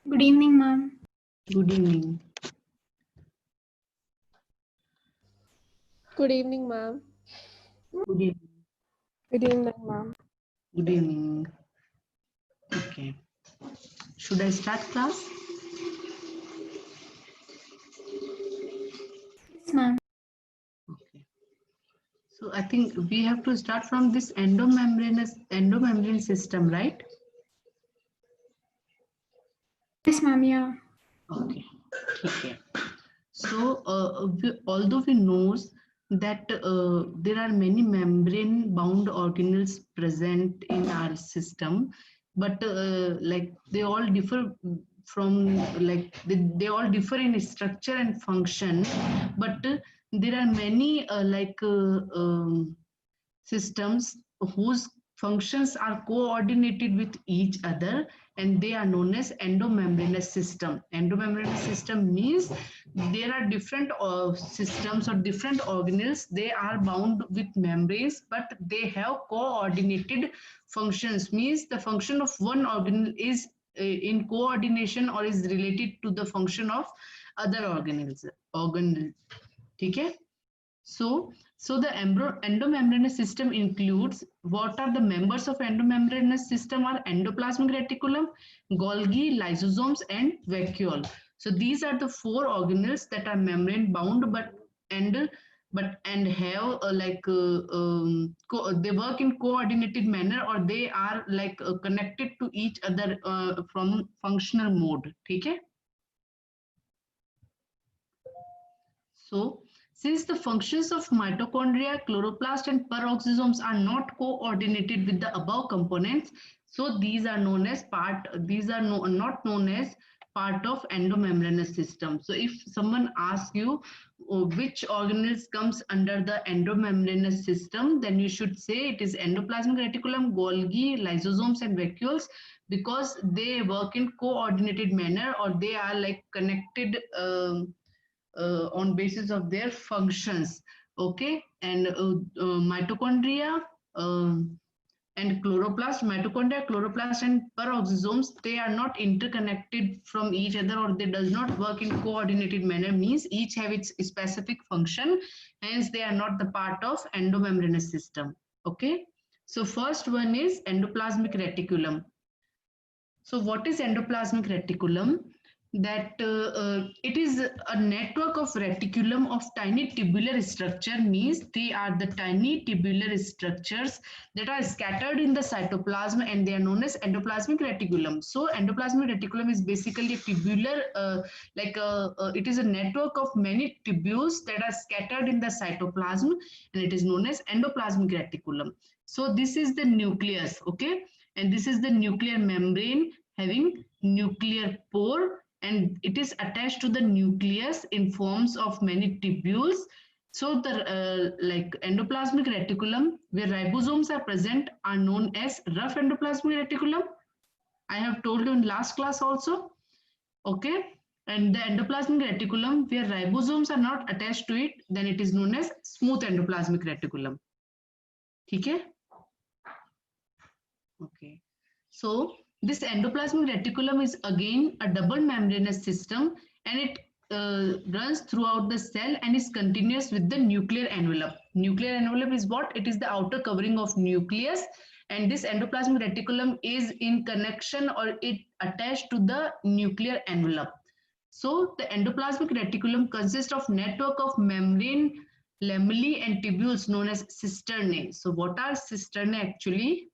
Good evening, ma'am. Good evening. Good evening, ma'am. Good evening. Good evening, ma'am. Good evening. Okay. Should I start class? Yes, ma'am. Okay. So I think we have to start from this endomembrane system, right? Yes, ma'am. Yeah. Okay. Okay. So although we knows that there are many membrane bound organelles present in our system, but like they all differ from they all differ in structure and function, but there are many systems whose functions are coordinated with each other, and they are known as endomembranous system. Endomembranous system means there are different systems or different organelles. They are bound with membranes, but they have coordinated functions. Means the function of one organelle is in coordination or is related to the function of other organelle. Okay. So the endomembranous system includes, what are the members of endomembranous system are endoplasmic reticulum, Golgi, lysosomes, and vacuole. So these are the four organelles that are membrane bound, and have they work in coordinated manner, or they are connected to each other from functional mode. Okay. So, since the functions of mitochondria, chloroplast, and peroxisomes are not coordinated with the above components, so these are known as not known as part of endomembranous system. So, if someone asks you which organelles comes under the endomembranous system, then you should say it is endoplasmic reticulum, Golgi, lysosomes, and vacuoles, because they work in coordinated manner, or they are like connected. On basis of their functions. Okay. And mitochondria and chloroplast and peroxisomes, they are not interconnected from each other, or they does not work in coordinated manner, means each have its specific function, hence they are not the part of endomembranous system. Okay. So first one is endoplasmic reticulum. So what is endoplasmic reticulum? That it is a network of reticulum of tiny tubular structure, means they are the tiny tubular structures that are scattered in the cytoplasm, and they are known as endoplasmic reticulum. So endoplasmic reticulum is basically a tubular, it is a network of many tubules that are scattered in the cytoplasm, and it is known as endoplasmic reticulum. So this is the nucleus. Okay. And this is the nuclear membrane having nuclear pore, and it is attached to the nucleus in forms of many tubules. So the endoplasmic reticulum where ribosomes are present are known as rough endoplasmic reticulum. I have told you in last class also. Okay. And the endoplasmic reticulum where ribosomes are not attached to it, then it is known as smooth endoplasmic reticulum. Okay. Okay. So this endoplasmic reticulum is again a double membranous system, and it runs throughout the cell and is continuous with the nuclear envelope. Nuclear envelope is what? It is the outer covering of nucleus, and this endoplasmic reticulum is in connection, or it attached to the nuclear envelope. So the endoplasmic reticulum consists of network of membrane, lamellae, and tubules known as cisternae. So what are cisternae actually?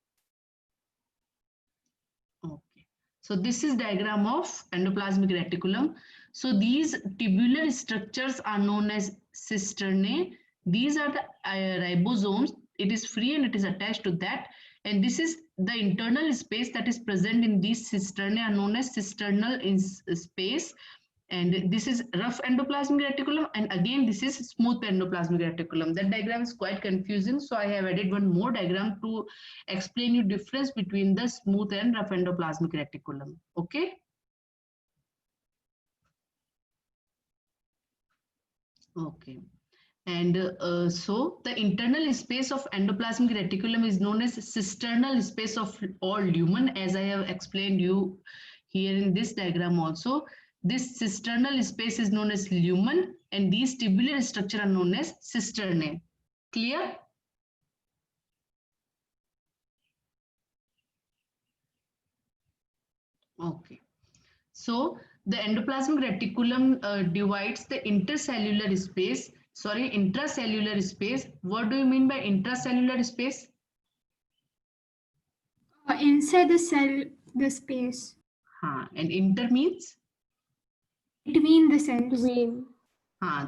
Okay. So this is diagram of endoplasmic reticulum. So these tubular structures are known as cisternae. These are the ribosomes. It is free and it is attached to that. And this is the internal space that is present in these cisternae are known as cisternal in space. And this is rough endoplasmic reticulum, and again this is smooth endoplasmic reticulum. That diagram is quite confusing, so I have added one more diagram to explain you difference between the smooth and rough endoplasmic reticulum. Okay. Okay. And so the internal space of endoplasmic reticulum is known as cisternal space of all lumen, as I have explained you here in this diagram also, this cisternal space is known as lumen and these tubular structure are known as cisternae. Clear? Okay. So the endoplasmic reticulum divides the intracellular space. What do you mean by intracellular space? Inside the cell, the space. And inter means? Between the cells. Between.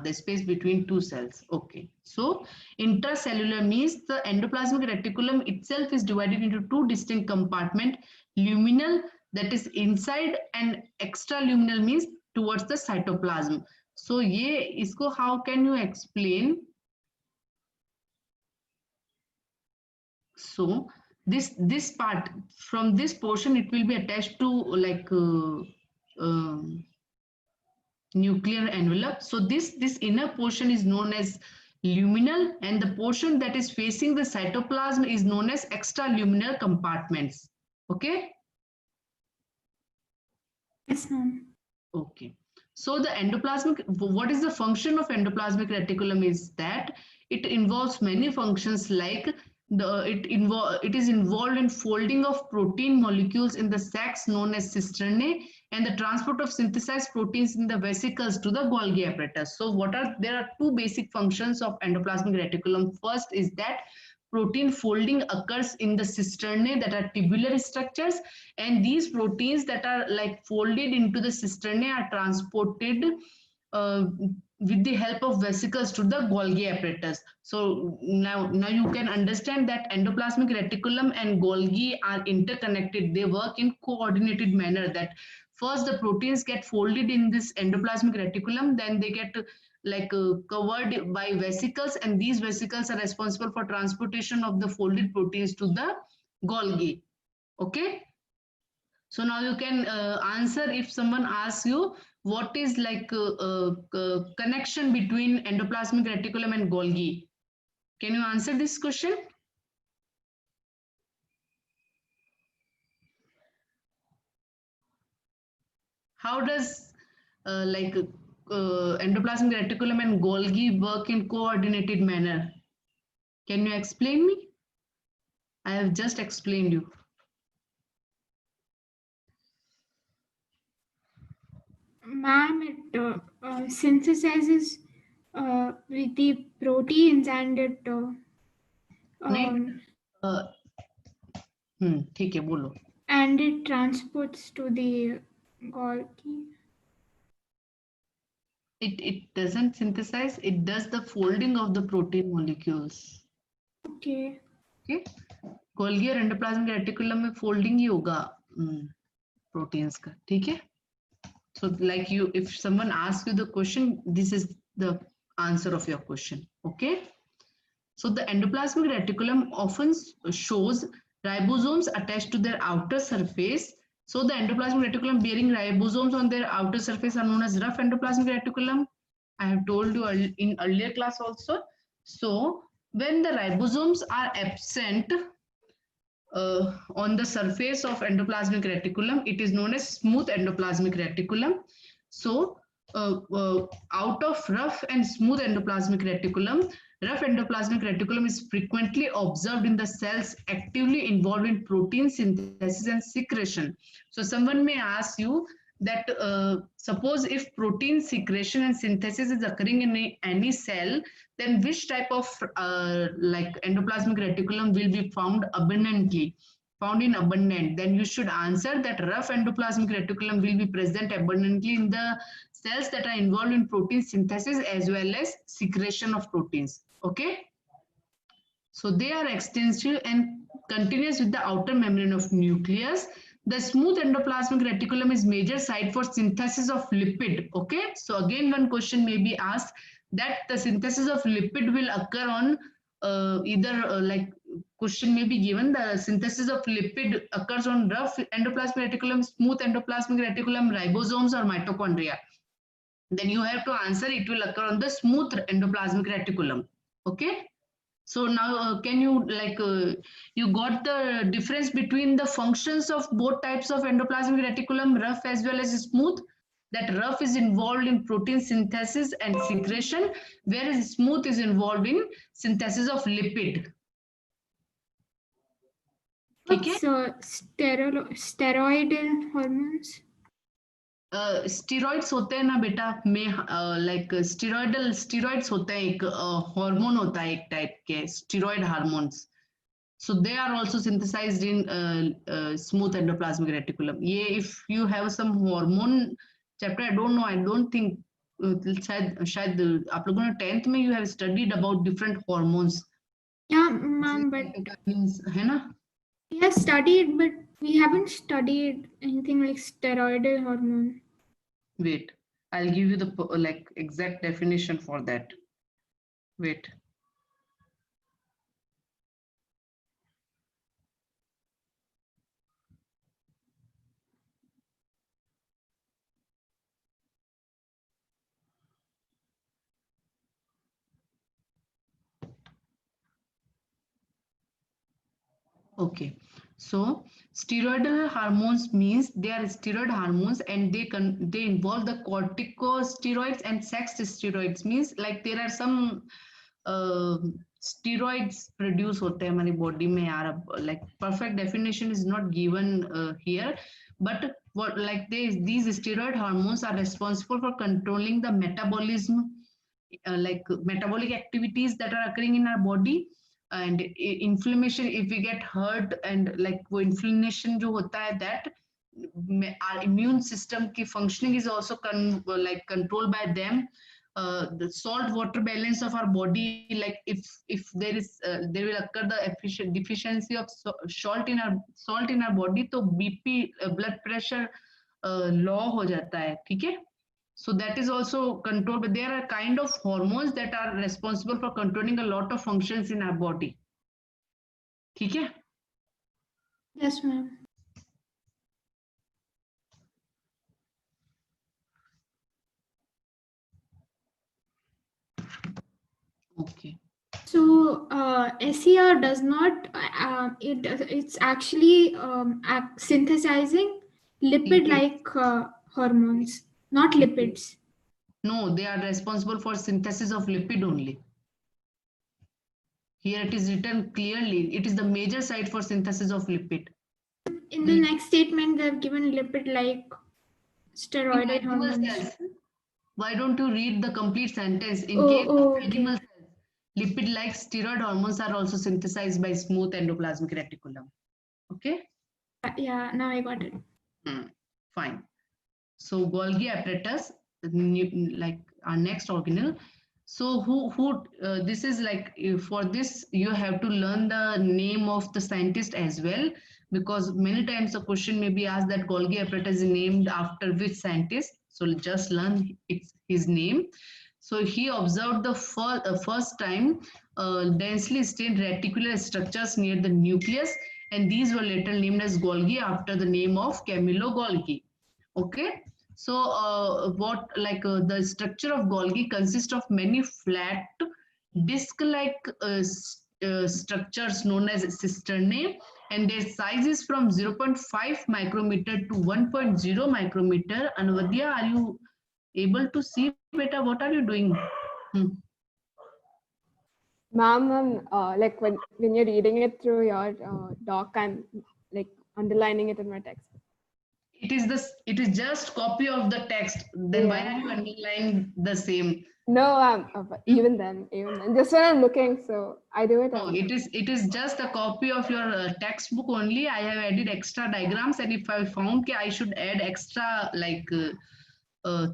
The space between two cells. Okay. So intracellular means the endoplasmic reticulum itself is divided into two distinct compartments. Luminal, that is inside, and extraluminal means towards the cytoplasm. So ye isko how can you explain? So this part, from this portion it will be attached to like nuclear envelope. So this inner portion is known as luminal and the portion that is facing the cytoplasm is known as extraluminal compartments. Okay. Yes, ma'am. Okay. So the endoplasmic, what is the function of endoplasmic reticulum is that it involves many functions like it is involved in folding of protein molecules in the sacs known as cisternae and the transport of synthesized proteins in the vesicles to the Golgi apparatus. So there are two basic functions of endoplasmic reticulum. First is that protein folding occurs in the cisternae that are tubular structures, and these proteins that are like folded into the cisternae are transported with the help of vesicles to the Golgi apparatus. So now you can understand that endoplasmic reticulum and Golgi are interconnected. They work in coordinated manner, that first the proteins get folded in this endoplasmic reticulum, then they get like covered by vesicles, and these vesicles are responsible for transportation of the folded proteins to the Golgi. Okay. So now you can answer if someone asks you what is like connection between endoplasmic reticulum and Golgi. Can you answer this question? How does endoplasmic reticulum and Golgi work in coordinated manner? Can you explain me? I have just explained you. Ma'am, it synthesizes with the proteins and it ठीक है बोलो. and it transports to the Golgi. It doesn't synthesize, it does the folding of the protein molecules. Okay. Okay. Golgi और endoplasmic reticulum में folding ही होगा proteins का, ठीक है? So like you, if someone asks you the question, this is the answer of your question. Okay. So the endoplasmic reticulum often shows ribosomes attached to their outer surface. So the endoplasmic reticulum bearing ribosomes on their outer surface are known as rough endoplasmic reticulum. I have told you in earlier class also. So when the ribosomes are absent on the surface of endoplasmic reticulum, it is known as smooth endoplasmic reticulum. So out of rough and smooth endoplasmic reticulum, rough endoplasmic reticulum is frequently observed in the cells actively involved in protein synthesis and secretion. So someone may ask you that suppose if protein secretion and synthesis is occurring in any cell, then which type of like endoplasmic reticulum will be found in abundant? Then you should answer that rough endoplasmic reticulum will be present abundantly in the cells that are involved in protein synthesis as well as secretion of proteins. Okay. So they are extensive and continuous with the outer membrane of nucleus. The smooth endoplasmic reticulum is major site for synthesis of lipid. Okay. So again, one question may be asked that the synthesis of lipid will occur on like question may be given, the synthesis of lipid occurs on rough endoplasmic reticulum, smooth endoplasmic reticulum, ribosomes or mitochondria. Then you have to answer it will occur on the smooth endoplasmic reticulum. Okay. So now can you you got the difference between the functions of both types of endoplasmic reticulum, rough as well as smooth? That rough is involved in protein synthesis and secretion, whereas smooth is involved in synthesis of lipid. What's steroidal hormones? Steroids होते हैं ना बेटा में like steroids होते हैं, एक hormone होता है एक टाइप के steroid hormones. So they are also synthesized in smooth endoplasmic reticulum. ये if you have some hormone chapter, I don't know, I don't think शायद आप लोगों ने 10th में you have studied about different hormones. Yeah, ma'am, but है ना? we have studied, but we haven't studied anything like steroidal hormone. Wait, I'll give you the like exact definition for that. Wait. Okay, so steroidal hormones means they are steroid hormones and they involve the corticosteroids and sex steroids, means like there are some steroids produce होते हैं हमारी body में यार, like perfect definition is not given here, but what like these steroid hormones are responsible for controlling the metabolism, like metabolic activities that are occurring in our body, and inflammation if we get hurt, and like वो inflammation जो होता है, that our immune system की functioning is also like controlled by them. The salt water balance of our body, like if there is there will occur the deficiency of salt in our body, तो BP blood pressure low हो जाता है, ठीक है? So that is also controlled, but there are kind of hormones that are responsible for controlling a lot of functions in our body. ठीक है? Yes, ma'am. Okay. So SER does not, it's actually synthesizing lipid-like hormones, not lipids. No, they are responsible for synthesis of lipid only. Here it is written clearly, it is the major site for synthesis of lipid. In the next statement, they have given lipid-like steroidal hormones. Why don't you read the complete sentence? In case of animal cells, lipid-like steroid hormones are also synthesized by smooth endoplasmic reticulum. Okay? Yeah, now I got it. Fine. So Golgi apparatus, like our next organelle. So this is like, for this you have to learn the name of the scientist as well, because many times a question may be asked that Golgi apparatus is named after which scientist. So just learn his name. So he observed the first time densely stained reticular structures near the nucleus, and these were later named as Golgi after the name of Camillo Golgi. Okay. So the structure of Golgi consists of many flat disc-like structures known as cisternae, and their size is from 0.5 micrometer to 1.0 micrometer. Anuvadya, are you able to see, beta? What are you doing? Ma'am, like when you're reading it through your doc, I'm like underlining it in my text. It is just copy of the text. Then why are you underlining the same? No, even then, just when I'm looking, so I do it. No, it is just a copy of your textbook only. I have added extra diagrams, and if I found that I should add extra like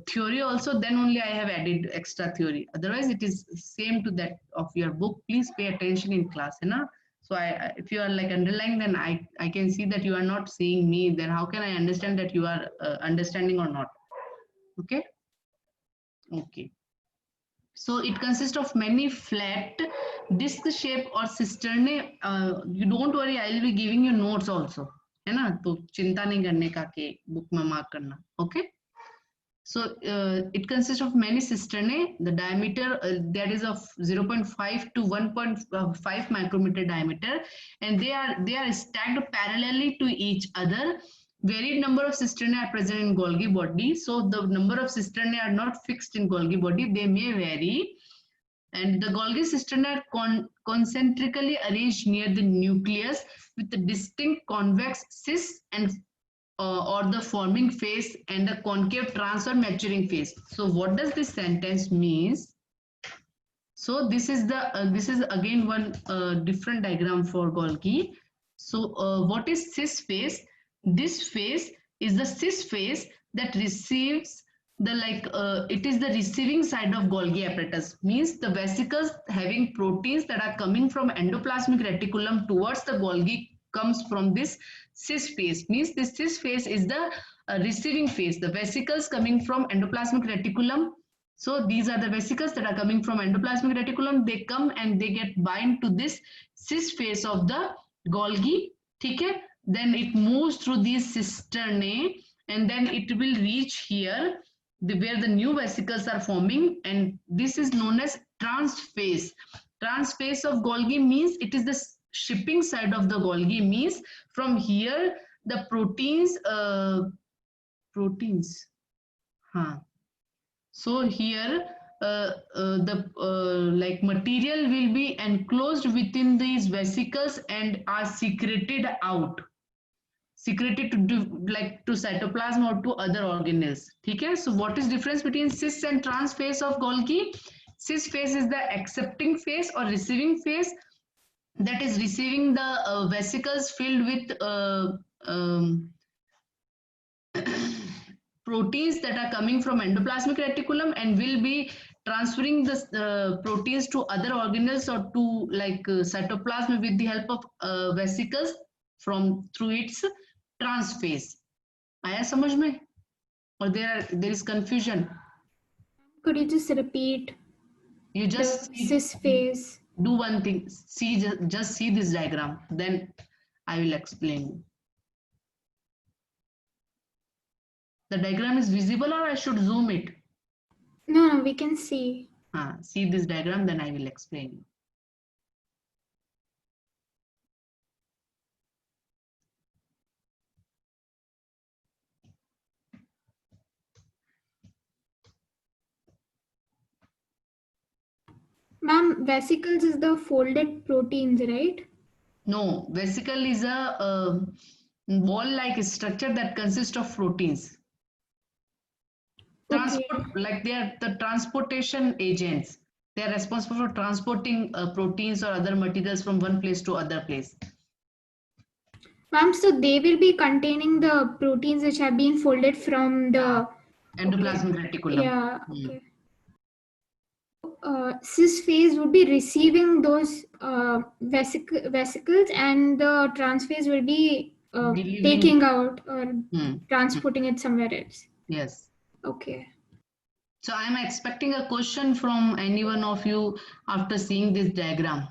theory also, then only I have added extra theory. Otherwise, it is same to that of your book. Please pay attention in class, na? So if you are like underlying, then I can see that you are not seeing me. Then how can I understand that you are understanding or not? Okay. Okay. So it consists of many flat disc shape or cisternae. You don't worry, I will be giving you notes also. है ना? तो चिंता नहीं करने का कि book में mark करना. Okay. So it consists of many cisternae. The diameter that is of 0.5 to 1.5 micrometer diameter, and they are stacked parallelly to each other. Varied number of cisternae are present in Golgi body. So the number of cisternae are not fixed in Golgi body. They may vary. And the Golgi cisternae are concentrically arranged near the nucleus with a distinct convex cis and or the forming phase and the concave transfer maturing phase. So what does this sentence means? So this is again one different diagram for Golgi. So what is cis phase? This phase is the cis phase that receives the it is the receiving side of Golgi apparatus, means the vesicles having proteins that are coming from endoplasmic reticulum towards the Golgi comes from this cis phase, means this cis phase is the receiving phase, the vesicles coming from endoplasmic reticulum. So these are the vesicles that are coming from endoplasmic reticulum. They come and they get bind to this cis phase of the Golgi. Okay? Then it moves through these cisternae and then it will reach here where the new vesicles are forming, and this is known as transphase. Transphase of Golgi means it is the shipping side of the Golgi, means from here the proteins so here the material will be enclosed within these vesicles and are secreted out, secreted to cytoplasm or to other organelles. Okay? So what is difference between cis and trans phase of Golgi? Cis phase is the accepting phase or receiving phase, that is receiving the vesicles filled with proteins that are coming from endoplasmic reticulum and will be transferring the proteins to other organelles or to cytoplasm with the help of vesicles from through its transphase. आया समझ में? Or there is confusion? Could you just repeat? You just the cis phase. Do one thing. Just see this diagram. Then I will explain. The diagram is visible, or I should zoom it? No, we can see. See this diagram, then I will explain. Ma'am, vesicles is the folded proteins, right? No, vesicle is a ball-like structure that consists of proteins. Transport, like they are the transportation agents. They are responsible for transporting proteins or other materials from one place to other place. Ma'am, so they will be containing the proteins which have been folded from the endoplasmic reticulum. Yeah. Okay. Cis phase would be receiving those vesicles, and the trans phase will be taking out or transporting it somewhere else. Yes. Okay. So I am expecting a question from any one of you after seeing this diagram.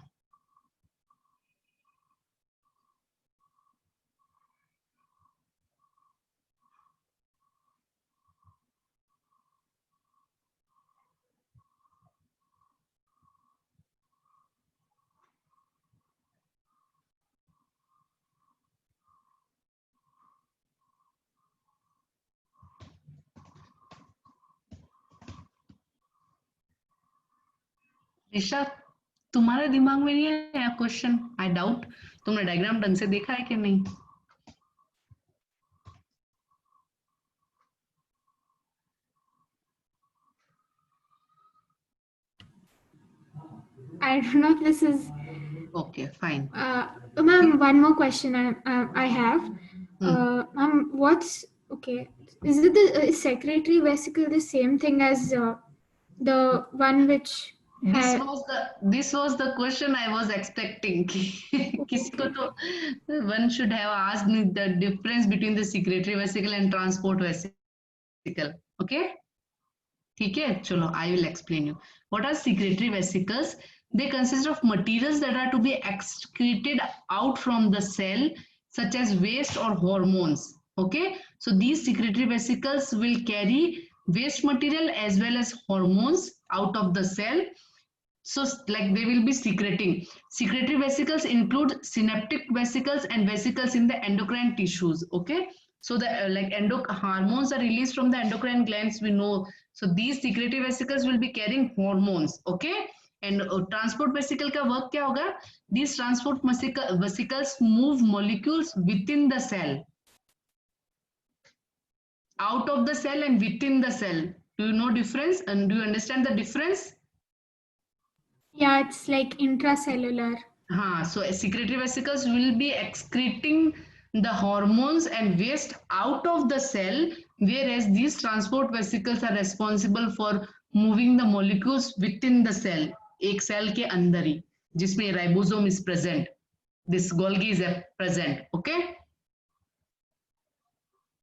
Rishabh, तुम्हारे दिमाग में नहीं है question? I doubt तुमने diagram ढंग से देखा है कि नहीं? I don't know if this is okay. Fine. Ma'am, one more question I have. Ma'am, what's okay? Is it the secretory vesicle the same thing as the one which? This was the question I was expecting. One should have asked me the difference between the secretory vesicle and transport vesicle. Okay? Okay, chalo, I will explain you. What are secretory vesicles? They consist of materials that are to be excreted out from the cell, such as waste or hormones. Okay, so these secretory vesicles will carry waste material as well as hormones out of the cell. So like they will be secreting. Secretory vesicles include synaptic vesicles and vesicles in the endocrine tissues. Okay, so the hormones are released from the endocrine glands, we know. So these secretory vesicles will be carrying hormones. Okay, and transport vesicle का work क्या होगा? These transport vesicles move molecules within the cell, out of the cell and within the cell. Do you know difference and do you understand the difference? Yeah, it's like intracellular. So secretory vesicles will be excreting the hormones and waste out of the cell, whereas these transport vesicles are responsible for moving the molecules within the cell. एक cell के अंदर ही जिसमें ribosome is present, this Golgi is present. Okay.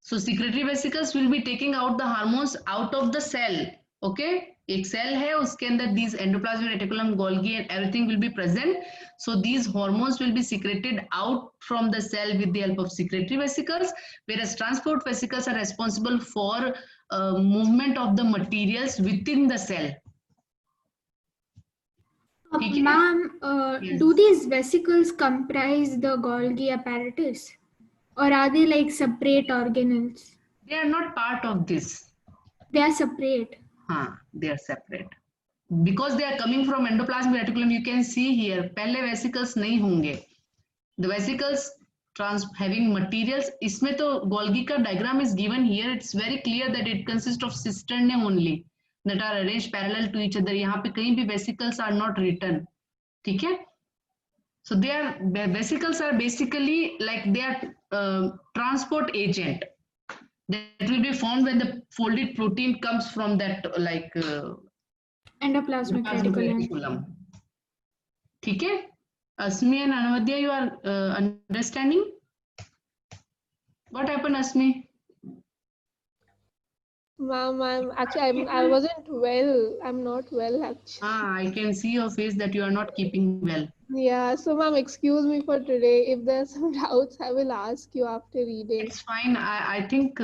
So secretory vesicles will be taking out the hormones out of the cell. Okay. एक cell है उसके अंदर these endoplasmic reticulum, Golgi and everything will be present. So these hormones will be secreted out from the cell with the help of secretory vesicles, whereas transport vesicles are responsible for movement of the materials within the cell. Okay. Ma'am, Yes. do these vesicles comprise the Golgi apparatus, or are they like separate organelles? They are not part of this. They are separate. They are separate. Because they are coming from endoplasmic reticulum, you can see here, पहले vesicles नहीं होंगे. The vesicles having materials, इसमें तो Golgi का diagram is given here. It's very clear that it consists of cisternae only that are arranged parallel to each other. यहाँ पे कहीं भी vesicles are not written. ठीक है? So the vesicles are basically like they are transport agent that will be formed when the folded protein comes from that Endoplasmic reticulum. ठीक है? Asmi and Anvadya, you are understanding? What happened, Asmi? Ma'am, I wasn't well. I'm not well actually. I can see your face that you are not keeping well. Yeah, so ma'am, excuse me for today. If there's some doubts, I will ask you after reading. It's fine. I think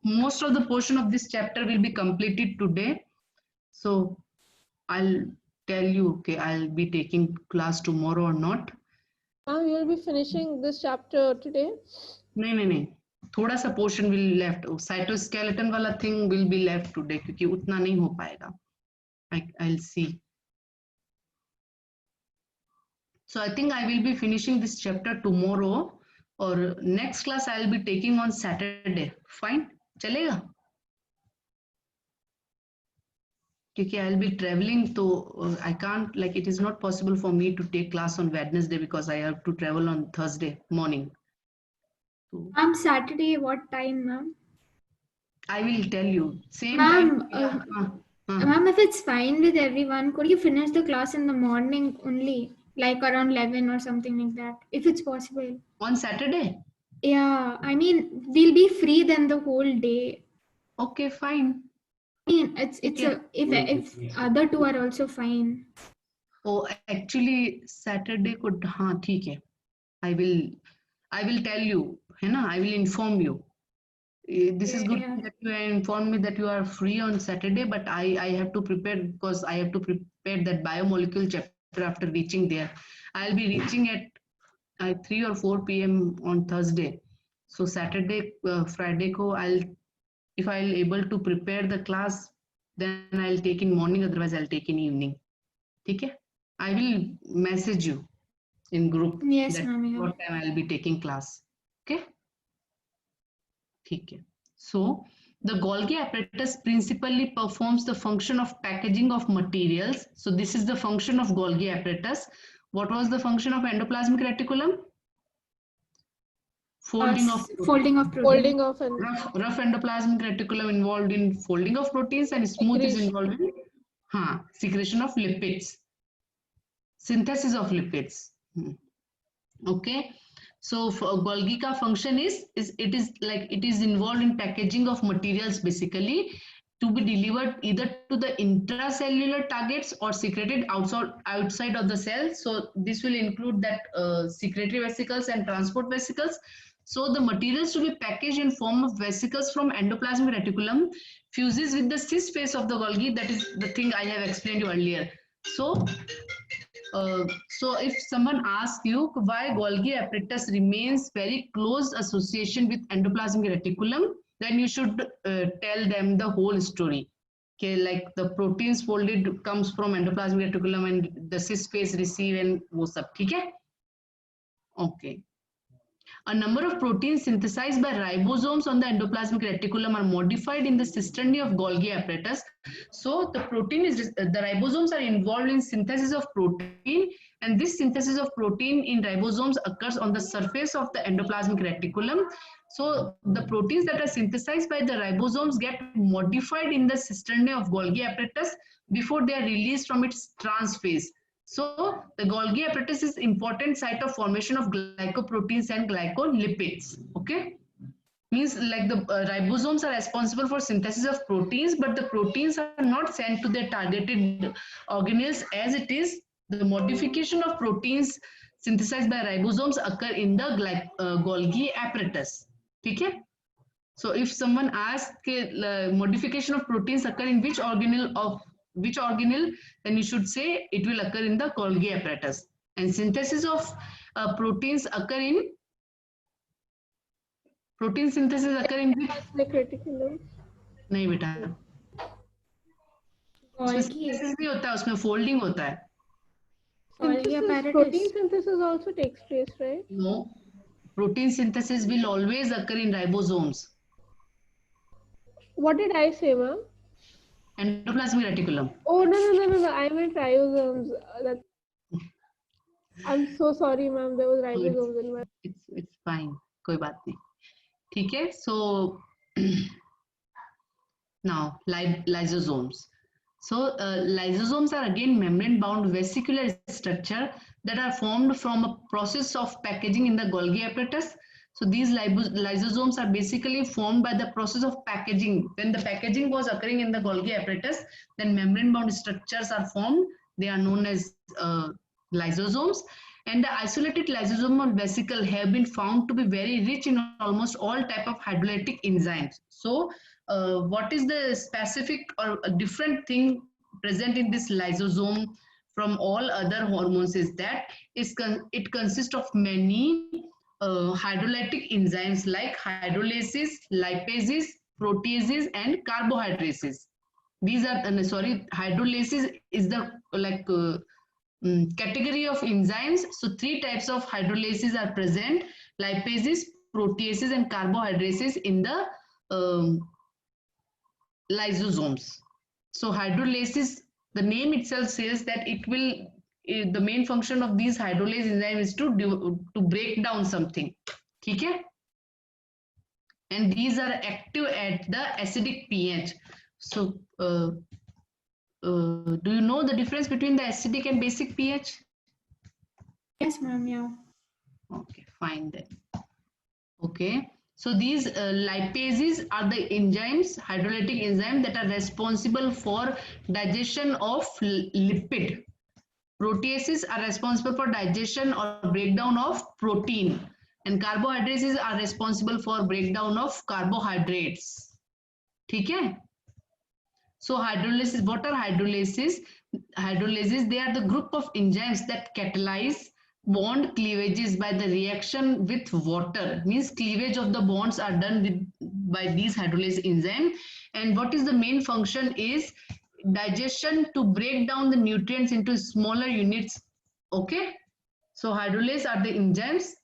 most of the portion of this chapter will be completed today. So I'll tell you, okay, I'll be taking class tomorrow or not. Ma'am, you'll be finishing this chapter today? नहीं. थोड़ा सा portion will left. Cytoskeleton वाला thing will be left today क्योंकि उतना नहीं हो पाएगा. I'll see. So I think I will be finishing this chapter tomorrow or next class I'll be taking on Saturday. Fine? चलेगा? क्योंकि I'll be traveling तो I can't, like it is not possible for me to take class on Wednesday because I have to travel on Thursday morning. Ma'am, Saturday, what time, ma'am? I will tell you. Same Ma'am, time. Ma'am, if it's fine with everyone, could you finish the class in the morning only? Like around 11 or something like that, if it's possible. On Saturday? Yeah, I mean, we'll be free then the whole day. Okay, fine. I mean, if other two are also fine. Oh, actually, Saturday could, हाँ ठीक है. I will tell you, है ना? I will inform you. This is good that you informed me that you are free on Saturday, but I have to prepare because I have to prepare that biomolecule chapter after reaching there. I'll be reaching at 3 or 4 p.m. on Thursday. So Saturday, Friday ko if I'll able to prepare the class, then I'll take in morning, otherwise I'll take in evening. Okay? I will message you in group. Yes, ma'am. What time I'll be taking class. Okay? Okay. So the Golgi apparatus principally performs the function of packaging of materials. So this is the function of Golgi apparatus. What was the function of endoplasmic reticulum? Folding of rough endoplasmic reticulum involved in folding of proteins and smooth is involved in secretion of lipids, synthesis of lipids. Okay. So Golgi ka function is it is involved in packaging of materials basically to be delivered either to the intracellular targets or secreted outside of the cell. So this will include that secretory vesicles and transport vesicles. So the materials to be packaged in form of vesicles from endoplasmic reticulum fuses with the cis face of the Golgi. That is the thing I have explained you earlier. So if someone asks you why Golgi apparatus remains very close association with endoplasmic reticulum, then you should tell them the whole story. Okay, like the proteins folded comes from endoplasmic reticulum and the cis phase receive and वो सब, ठीक है? Okay. A number of proteins synthesized by ribosomes on the endoplasmic reticulum are modified in the cisternae of Golgi apparatus. So the ribosomes are involved in synthesis of protein, and this synthesis of protein in ribosomes occurs on the surface of the endoplasmic reticulum. So the proteins that are synthesized by the ribosomes get modified in the cisternae of Golgi apparatus before they are released from its trans phase. So the Golgi apparatus is important site of formation of glycoproteins and glycolipids. Okay, means like the ribosomes are responsible for synthesis of proteins, but the proteins are not sent to their targeted organelles as it is. The modification of proteins synthesized by ribosomes occur in the Golgi apparatus. Okay. So if someone asks modification of proteins occur in which organelle, then you should say it will occur in the Golgi apparatus. And synthesis of proteins occur in which? Reticulum. नहीं बेटा, synthesis नहीं होता है, उसमें folding होता है. Protein synthesis also takes place, right? No, protein synthesis will always occur in ribosomes. What did I say, ma'am? Endoplasmic reticulum. Oh, no. I meant ribosomes. I'm so sorry, ma'am. There was ribosomes in my... It's fine. कोई बात नहीं. ठीक है. So now lysosomes. So lysosomes are again membrane-bound vesicular structure that are formed from a process of packaging in the Golgi apparatus. So these lysosomes are basically formed by the process of packaging. When the packaging was occurring in the Golgi apparatus, then membrane-bound structures are formed. They are known as lysosomes. And the isolated lysosomal vesicle have been found to be very rich in almost all type of hydrolytic enzymes. So what is the specific or a different thing present in this lysosome from all other hormones is that it consists of many hydrolytic enzymes like hydrolases, lipases, proteases, and carbohydrases. These are hydrolases is the category of enzymes. So 3 types of hydrolases are present: lipases, proteases, and carbohydrases in the lysosomes. So hydrolases, the name itself says that it will. The main function of these hydrolase enzyme is to break down something. Okay? And these are active at the acidic pH. So do you know the difference between the acidic and basic pH? Yes, ma'am. Yeah. Okay, fine then. Okay. So these lipases are the enzymes, hydrolytic enzymes that are responsible for digestion of lipid. Proteases are responsible for digestion or breakdown of protein, and carbohydrates are responsible for breakdown of carbohydrates. ठीक है? So hydrolases, what are hydrolases? Hydrolases, they are the group of enzymes that catalyze bond cleavages by the reaction with water. Means cleavage of the bonds are done by these hydrolase enzyme. And what is the main function is digestion, to break down the nutrients into smaller units. Okay, so hydrolase are the enzymes.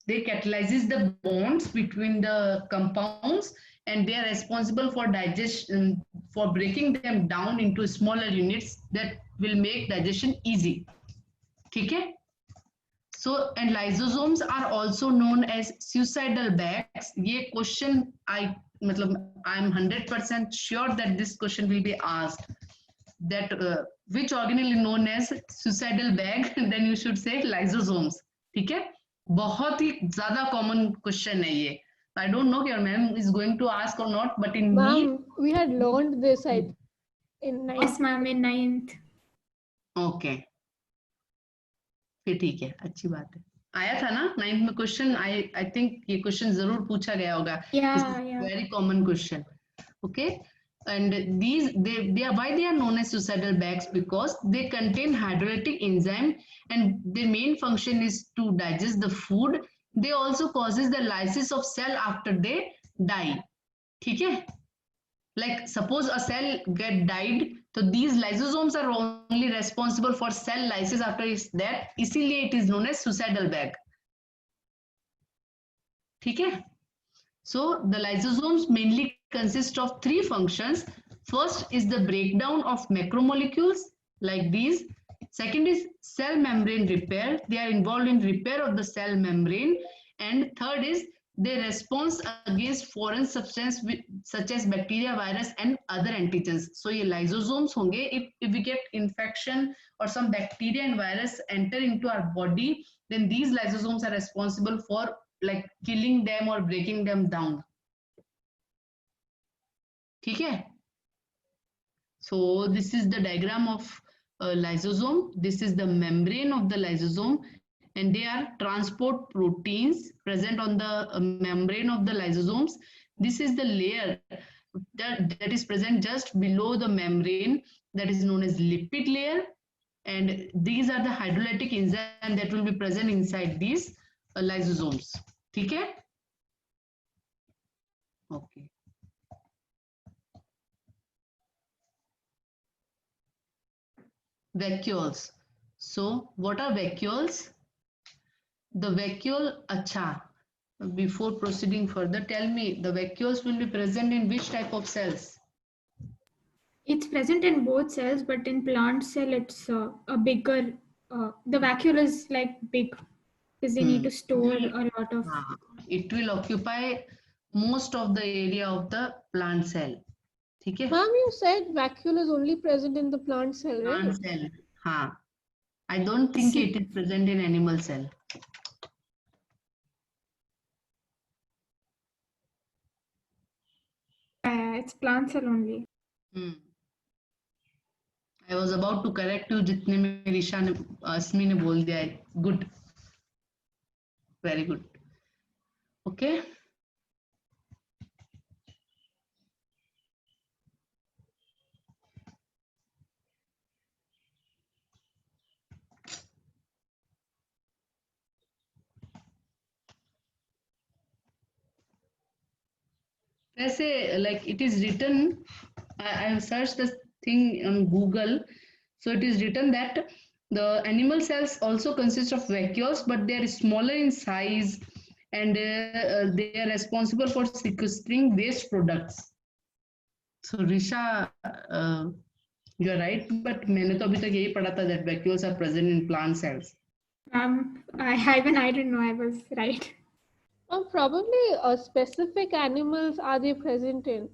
They catalyzes the bonds between the compounds, and they are responsible for digestion, for breaking them down into smaller units that will make digestion easy. Okay. So and lysosomes are also known as suicidal bags. ये question I'm 100% sure that this question will be asked, that which organelle is known as suicidal bag, then you should say lysosomes. ठीक है, बहुत ही ज़्यादा common question है ये. I don't know if your ma'am is going to ask or not, but in me, we had learned this in 9th. Yes, ma'am, in 9th. Okay. फिर ठीक है, अच्छी बात है. आया था ना 9th में क्वेश्चन. I think ये क्वेश्चन जरूर पूछा गया होगा. Yeah. Very common question. Okay. And they are why they are known as suicidal bags, because they contain hydrolytic enzyme and their main function is to digest the food. They also causes the lysis of cell after they die. ठीक है. Like suppose a cell get died, so these lysosomes are only responsible for cell lysis after its death. इसीलिए it is known as suicidal bag. ठीक है. So the lysosomes mainly consist of three functions. First is the breakdown of macromolecules like these. Second is cell membrane repair. They are involved in repair of the cell membrane. And third is they response against foreign substance such as bacteria, virus and other antigens. So ये lysosomes होंगे. If we get infection or some bacteria and virus enter into our body, then these lysosomes are responsible for like killing them or breaking them down. ठीक है. So this is the diagram of lysosome. This is the membrane of the lysosome, and they are transport proteins present on the membrane of the lysosomes. This is the layer that is present just below the membrane, that is known as lipid layer, and these are the hydrolytic enzyme that will be present inside these lysosomes. ठीक है. Okay. Vacuoles. So what are vacuoles? The vacuole, acha. Before proceeding further, tell me the vacuoles will be present in which type of cells? It's present in both cells, but in plant cell, it's a bigger. The vacuole is like big because they need to store a lot of. It will occupy most of the area of the plant cell. ठीक है? Ma'am, you said vacuole is only present in the plant cell, right? Plant cell. हाँ. I don't think it is present in animal cell. It's plant cell only. I was about to correct you जितने में ऋषा ने अस्मी ने बोल दिया है. Good. Very good. Okay. वैसे like it is written, I have searched this thing on Google. So it is written that the animal cells also consist of vacuoles, but they are smaller in size and they are responsible for sequestering waste products. So Risha, you are right, but मैंने तो अभी तक यही पढ़ा था that vacuoles are present in plant cells. I didn't know I was right. Probably specific animals are they present in?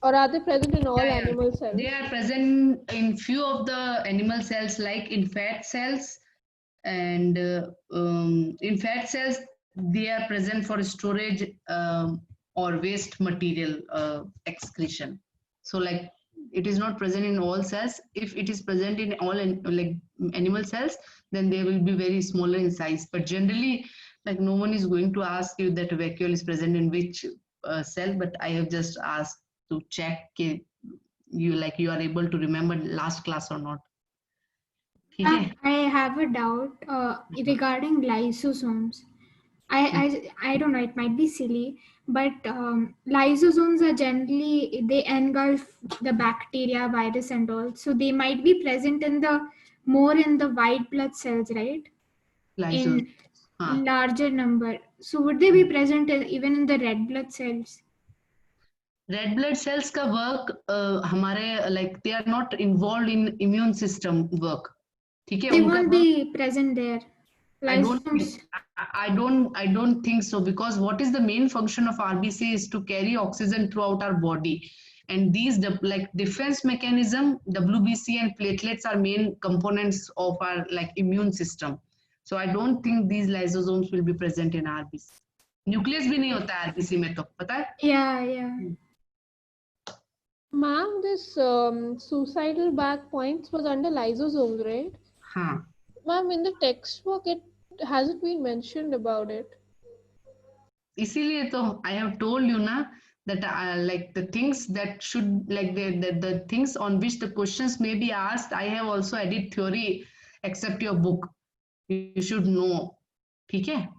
Or are they present in all animal cells? They are present in few of the animal cells, like in fat cells, and in fat cells they are present for storage or waste material excretion. So like it is not present in all cells. If it is present in all like animal cells, then they will be very smaller in size. But generally, like no one is going to ask you that a vacuole is present in which cell. But I have just asked to check you are able to remember last class or not. I have a doubt regarding lysosomes. I don't know, it might be silly, but lysosomes are generally, they engulf the bacteria, virus and all. So they might be present in more in the white blood cells, right? In larger number. So would they be present even in the red blood cells? Red blood cells का work हमारे like they are not involved in immune system work. ठीक है? They won't be present there. I don't think so, because what is the main function of RBC is to carry oxygen throughout our body, and these like defense mechanism, WBC and platelets are main components of our like immune system. So I don't think these lysosomes will be present in RBC. Nucleus भी नहीं होता है RBC में तो पता है? Yeah. Ma'am, this suicidal bag points was under lysosomes, right? हाँ. Ma'am, in the textbook, it hasn't been mentioned about it. इसीलिए तो I have told you ना that like the things that should like the things on which the questions may be asked, I have also added theory except your book. You should know. ठीक है?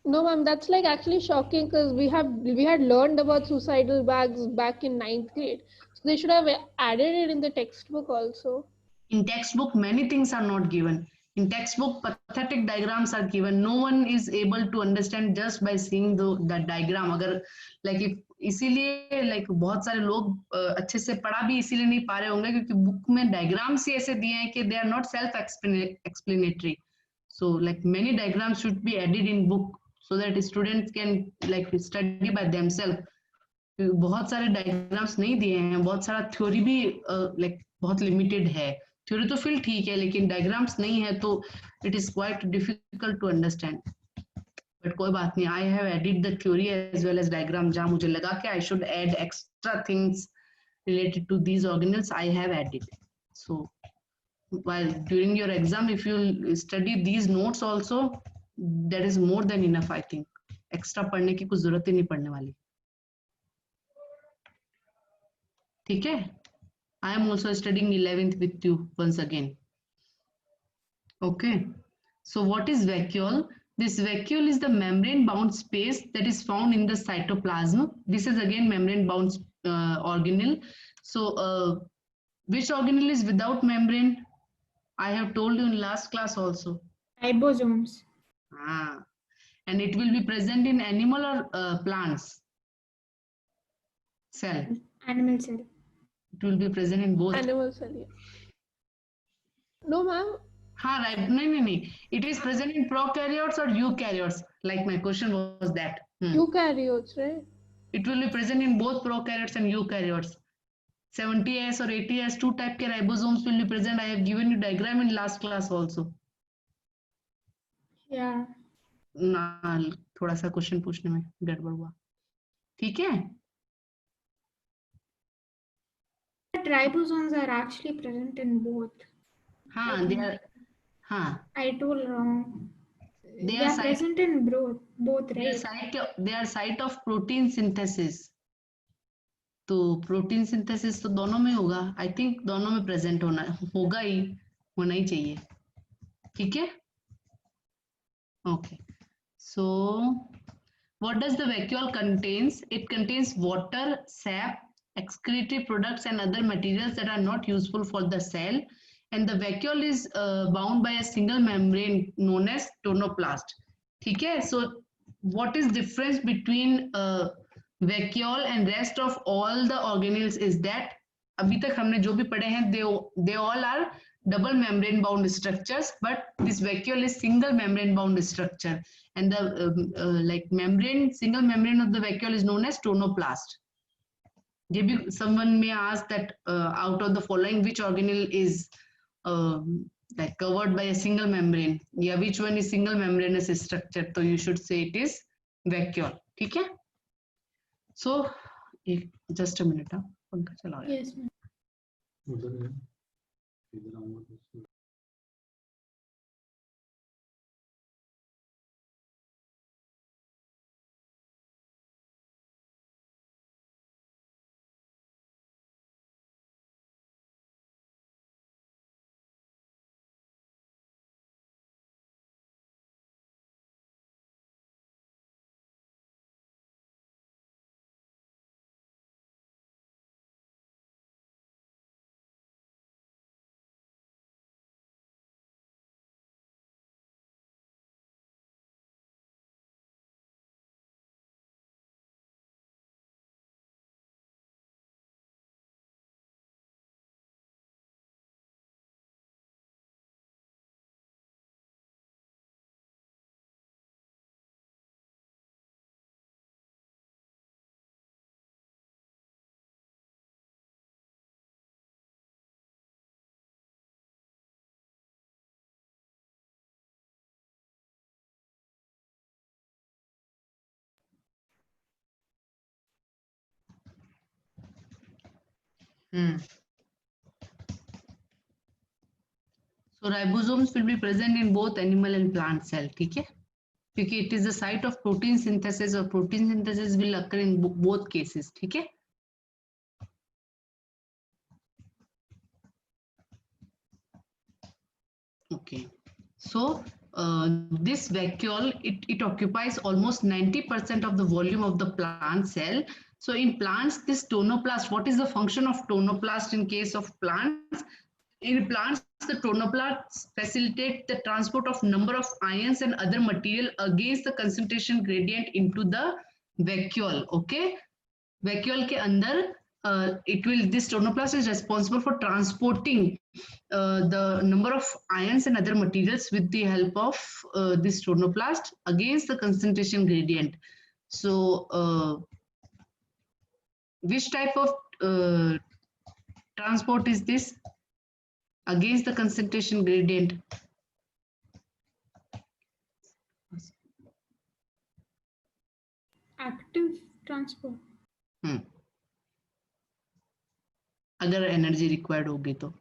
No, ma'am, that's like actually shocking because we had learned about suicidal bags back in 9th grade. So they should have added it in the textbook also. In textbook, many things are not given. In textbook, pathetic diagrams are given. No one is able to understand just by seeing the diagram. अगर like if इसीलिए like बहुत सारे लोग अच्छे से पढ़ा भी इसीलिए नहीं पा रहे होंगे क्योंकि बुक में डायग्राम्स ही ऐसे दिए हैं कि they are not self explanatory. So like many diagrams should be added in book so that students can like study by themselves. बहुत सारे डायग्राम्स नहीं दिए हैं, बहुत सारा थ्योरी भी लाइक बहुत लिमिटेड है. थ्योरी तो फिर ठीक है लेकिन डायग्राम्स नहीं है तो it is quite difficult to understand. But कोई बात नहीं, I have added the theory as well as diagram. जहां मुझे लगा कि I should add extra things related to these organelles, I have added. So while during your exam if you study these notes also, that is more than enough. I think extra पढ़ने की कुछ जरूरत ही नहीं पड़ने वाली. ठीक है? I am also studying 11th with you once again. Okay. So what is vacuole? This vacuole is the membrane bound space that is found in the cytoplasm. This is again membrane bound organelle. So which organelle is without membrane? I have told you in last class also. Ribosomes. And it will be present in animal or plants? Cell. Animal cell. It will be present in both. Animal cell, yeah. No, ma'am. हाँ right, नहीं. It is present in prokaryotes or eukaryotes. Like my question was that. Eukaryotes, right? It will be present in both prokaryotes and eukaryotes. 70S or 80S, two type के ribosomes will be present. I have given you diagram in last class also. Yeah. ना थोड़ा सा question पूछने में गड़बड़ हुआ. ठीक है? But ribosomes are actually present in both. हाँ, they are. हाँ. I told wrong. They are site, present in both, they are right? they are site of protein synthesis. तो प्रोटीन सिंथेसिस तो दोनों में होगा. आई थिंक दोनों में present होगा ही, होना ही चाहिए. ठीक है? Okay. So what does the vacuole contains? It contains water, sap, excretory products and other materials that are not useful for the cell, and the vacuole is bound by a single membrane known as tonoplast. ठीक है? So what is difference between vacuole and rest of all the organelles is that अभी तक हमने जो भी पढ़े हैं they all are double membrane bound structures, but this vacuole is single membrane bound structure, and the like single membrane of the vacuole is known as tonoplast. Maybe someone may ask that out of the following which organelle is like covered by a single membrane, yeah, which one is single membranous structure, so you should say it is vacuole. ठीक है? So just a minute. पंखा चलाओ यार. Yes, ma'am. So ribosomes will be present in both animal and plant cell. ठीक है? क्योंकि it is the site of protein synthesis, or protein synthesis will occur in both cases. ठीक है? Okay. So this vacuole, it occupies almost 90% of the volume of the plant cell. So in plants, this tonoplast, what is the function of tonoplast in case of plants? In plants, the tonoplasts facilitate the transport of number of ions and other material against the concentration gradient into the vacuole. Okay, vacuole ke andar this tonoplast is responsible for transporting the number of ions and other materials with the help of this tonoplast against the concentration gradient. So which type of transport is this against the concentration gradient? Active transport. अगर energy required होगी तो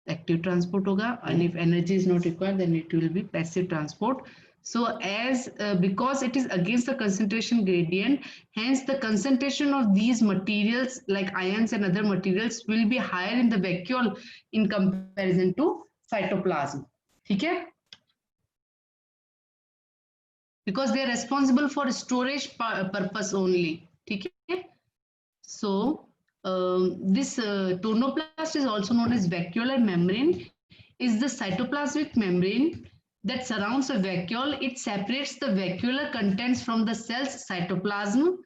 active transport होगा, and if energy is not required, then it will be passive transport. So as because it is against the concentration gradient, hence the concentration of these materials like ions and other materials will be higher in the vacuole in comparison to cytoplasm. Okay? Because they are responsible for storage purpose only. Okay? So this tonoplast is also known as vacuolar membrane, is the cytoplasmic membrane that surrounds a vacuole. It separates the vacuolar contents from the cell's cytoplasm.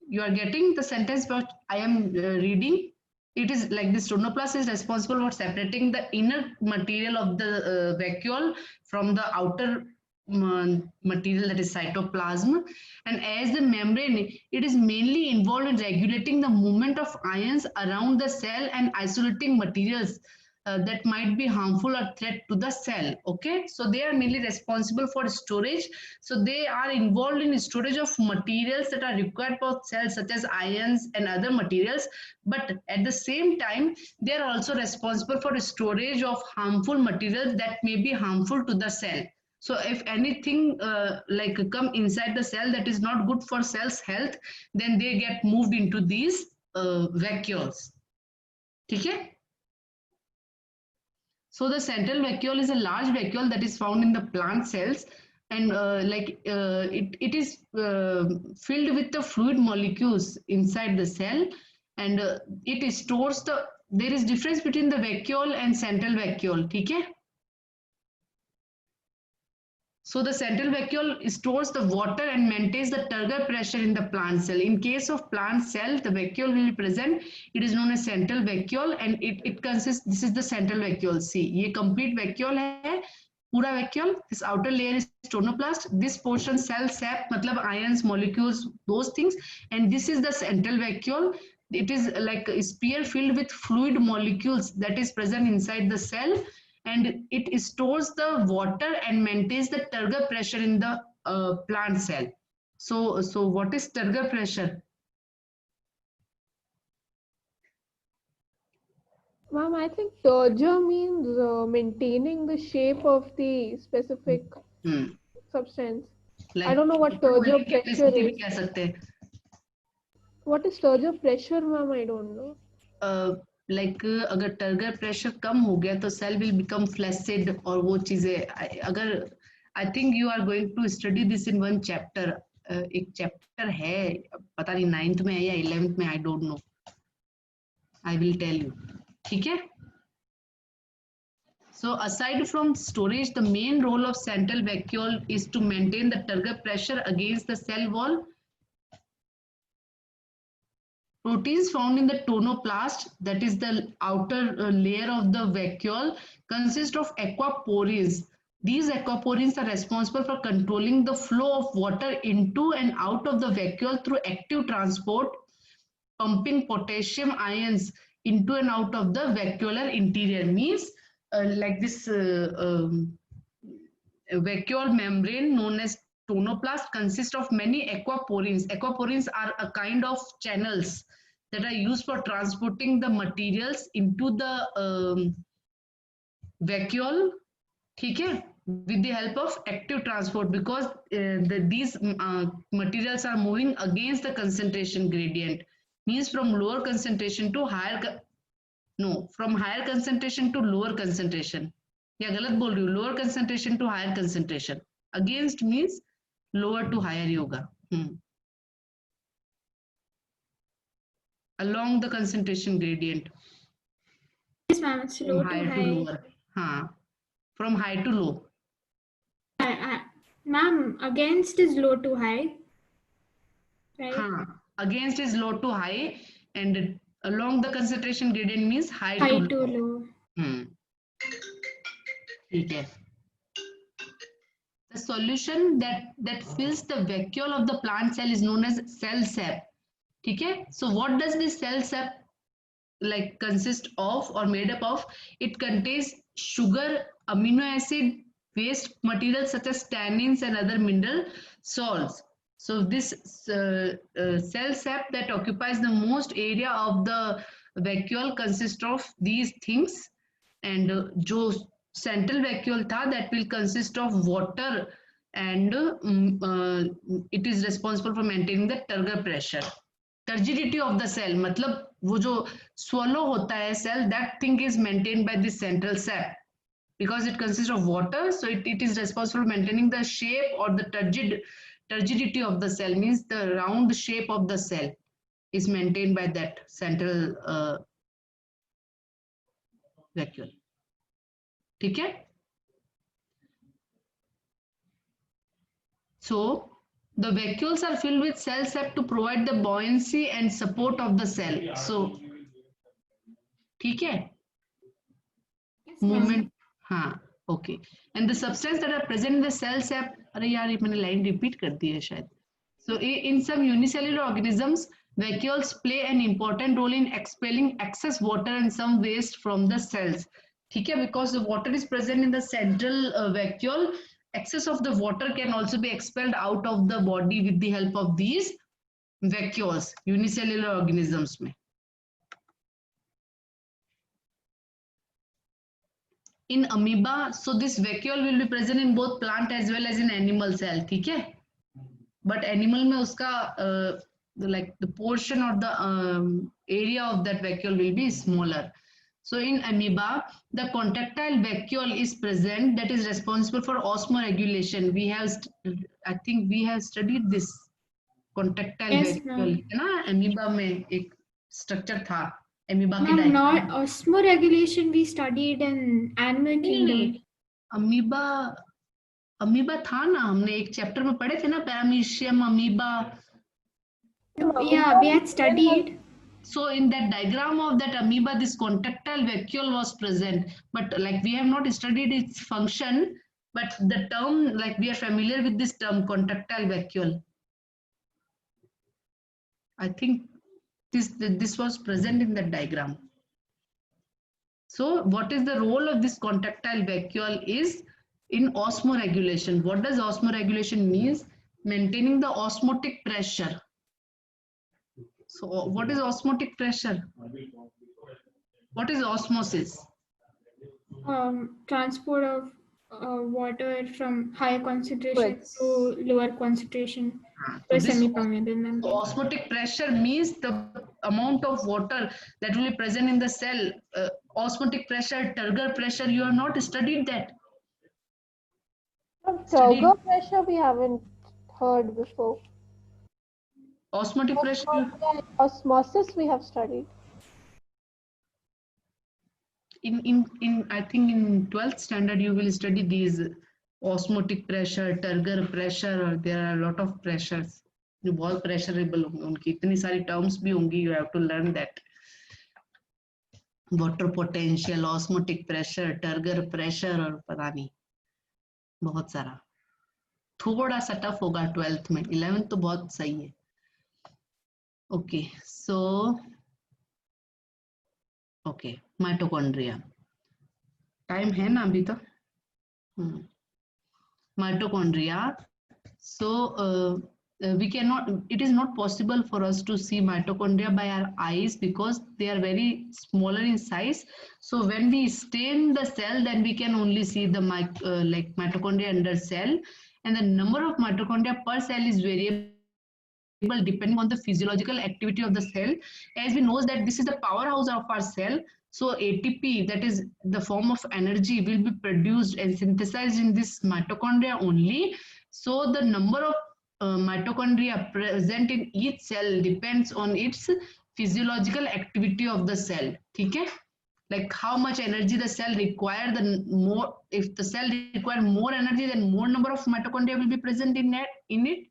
You are getting the sentence what I am reading? It is like this tonoplast is responsible for separating the inner material of the vacuole from the outer material, that is cytoplasm. And as the membrane, it is mainly involved in regulating the movement of ions around the cell and isolating materials that might be harmful or threat to the cell. Okay, so they are mainly responsible for storage. So they are involved in storage of materials that are required for cells, such as ions and other materials, but at the same time they are also responsible for storage of harmful materials that may be harmful to the cell. So if anything like come inside the cell that is not good for cell's health, then they get moved into these vacuoles. Okay? So the central vacuole is a large vacuole that is found in the plant cells, and it is filled with the fluid molecules inside the cell, and it stores the, there is difference between the vacuole and central vacuole. Okay? So the central vacuole stores the water and maintains the turgor pressure in the plant cell. In case of plant cell, the vacuole will be present. It is known as central vacuole, and it consists, this is the central vacuole. See, ये complete vacuole है, पूरा vacuole. This outer layer is tonoplast. This portion cell sap, मतलब ions, molecules, those things. And this is the central vacuole. It is like a sphere filled with fluid molecules that is present inside the cell, and it stores the water and maintains the turgor pressure in the plant cell. So what is turgor pressure? Ma'am, I think turgor means maintaining the shape of the specific substance. Like, I don't know what turgor pressure is. कह सकते हैं. What is turgor pressure, ma'am? I don't know. Like अगर turgor pressure कम हो गया तो cell will become flaccid और वो चीजें, अगर I think you are going to study this in one chapter. एक chapter है, पता नहीं 9th में है या 11th में, I don't know. I will tell you. ठीक है? So aside from storage, the main role of central vacuole is to maintain the turgor pressure against the cell wall. Proteins found in the tonoplast, that is the outer layer of the vacuole, consist of aquaporins. These aquaporins are responsible for controlling the flow of water into and out of the vacuole through active transport, pumping potassium ions into and out of the vacuolar interior. Means like this vacuole membrane known as tonoplast consists of many aquaporins. Aquaporins are a kind of channels that are used for transporting the materials into the vacuole, ठीक है, with the help of active transport, because these materials are moving against the concentration gradient, means from lower concentration to higher, no, from higher concentration to lower concentration, या गलत बोल रही हूँ, lower concentration to higher concentration, against means lower to higher ही होगा, along the concentration gradient, Yes, ma'am. It's low from to high to high. lower, हाँ, from high to low. Ma'am, against is low to high. Right? हाँ, against is low to high, and along the concentration gradient means high High to to low. low. ठीक है. The solution that fills the vacuole of the plant cell is known as cell sap. ठीक है. So what does this cell sap like consist of or made up of? It contains sugar, amino acid, waste materials such as tannins and other mineral salts. So this cell sap that occupies the most area of the vacuole consists of these things, and जो central vacuole था that will consist of water, and it is responsible for maintaining the turgor pressure. Turgidity of the cell मतलब वो जो swallow होता है cell, that thing is maintained by this central sap because it consists of water, so it is responsible for maintaining the shape or the turgidity of the cell, means the round shape of the cell is maintained by that central vacuole. ठीक है. So the vacuoles are filled with cell sap to provide the buoyancy and support of the cell. So ठीक है. Yes, ma'am. Movement, हाँ, okay. And the substance that are present in the cell sap, अरे यार ये मैंने line repeat कर दी है शायद. So in some unicellular organisms, vacuoles play an important role in expelling excess water and some waste from the cells. ठीक है, because the water is present in the central vacuole, excess of the water can also be expelled out of the body with the help of these vacuoles, unicellular organisms में. In amoeba, so this vacuole will be present in both plant as well as in animal cell, ठीक है? But animal में उसका like the portion or the area of that vacuole will be smaller. So in amoeba, the contractile vacuole is present that is responsible for osmoregulation. We have, I think we have studied this contractile Yes, vacuole, है ना? Amoeba में एक structure था. Amoeba के Ma'am, diagram. not osmoregulation we studied in animal kingdom. Amoeba था ना, हमने एक चैप्टर में पढ़े थे ना, paramecium amoeba. Yeah, we had studied. So in that diagram of that amoeba, this contractile vacuole was present, but like we have not studied its function, but the term, like we are familiar with this term contractile vacuole. I think this was present in that diagram. So what is the role of this contractile vacuole is in osmoregulation. What does osmoregulation means? Maintaining the osmotic pressure. So what is osmotic pressure? What is osmosis? Transport of water from higher concentration Fluids. to lower concentration to a semi-permeable So membrane. osmotic pressure means the amount of water that will be present in the cell. Osmotic pressure, turgor pressure, you have not studied that. Turgor pressure we haven't heard before. Osmotic pressure. Osmosis we have studied. In I think in 12th standard you will study these osmotic pressure, turgor pressure, or there are a lot of pressures. जो बहुत pressurable होंगे, उनकी इतनी सारी terms भी होंगी, you have to learn that. Water potential, osmotic pressure, turgor pressure, और पता नहीं बहुत सारा. थोड़ा सा टफ होगा 12th में, 11th तो बहुत सही है. Okay, so okay, mitochondria. Time है ना अभी तो? Mitochondria. So we cannot, it is not possible for us to see mitochondria by our eyes because they are very smaller in size. So when we stain the cell, then we can only see the like mitochondria under cell, and the number of mitochondria per cell is variable depending on the physiological activity of the cell. As we know that this is the powerhouse of our cell, so ATP, that is the form of energy, will be produced and synthesized in this mitochondria only. So the number of mitochondria present in each cell depends on its physiological activity of the cell. Okay? Like how much energy the cell require, the more, if the cell require more energy, then more number of mitochondria will be present in it,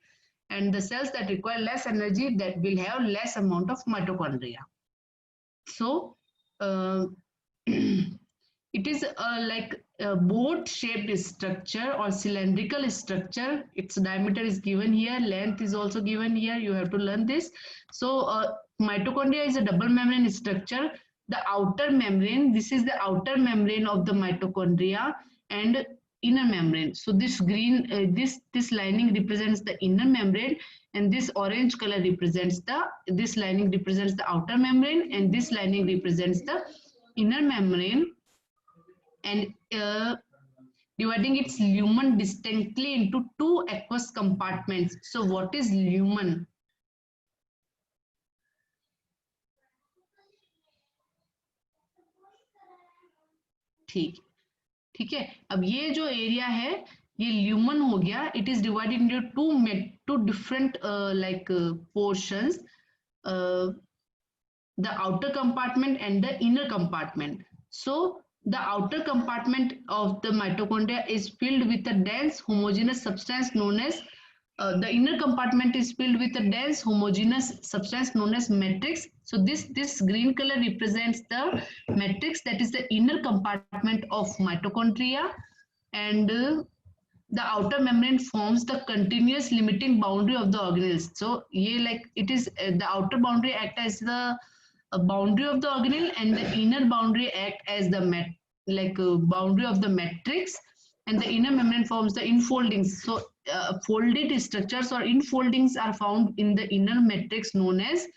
and the cells that require less energy, that will have less amount of mitochondria. So it is like a boat-shaped structure or cylindrical structure. Its diameter is given here, length is also given here. You have to learn this. So mitochondria is a double membrane structure. The outer membrane, this is the outer membrane of the mitochondria, and inner membrane. So this green, this lining represents the inner membrane, and this orange color represents this lining represents the outer membrane, and this lining represents the inner membrane, and dividing its lumen distinctly into two aqueous compartments. So what is lumen? ठीक है, अब ये जो area है ये lumen हो गया. It is divided into two different like portions, the outer compartment and the inner compartment. So the outer compartment of the mitochondria is filled with a dense homogeneous substance known as the inner compartment is filled with a dense homogeneous substance known as matrix. So this green color represents the matrix, that is the inner compartment of mitochondria, and the outer membrane forms the continuous limiting boundary of the organelles. So ye like it is the outer boundary act as the boundary of the organelle, and the inner boundary act as the boundary of the matrix, and the inner membrane forms the infoldings. So folded structures or infoldings are found in the inner matrix known as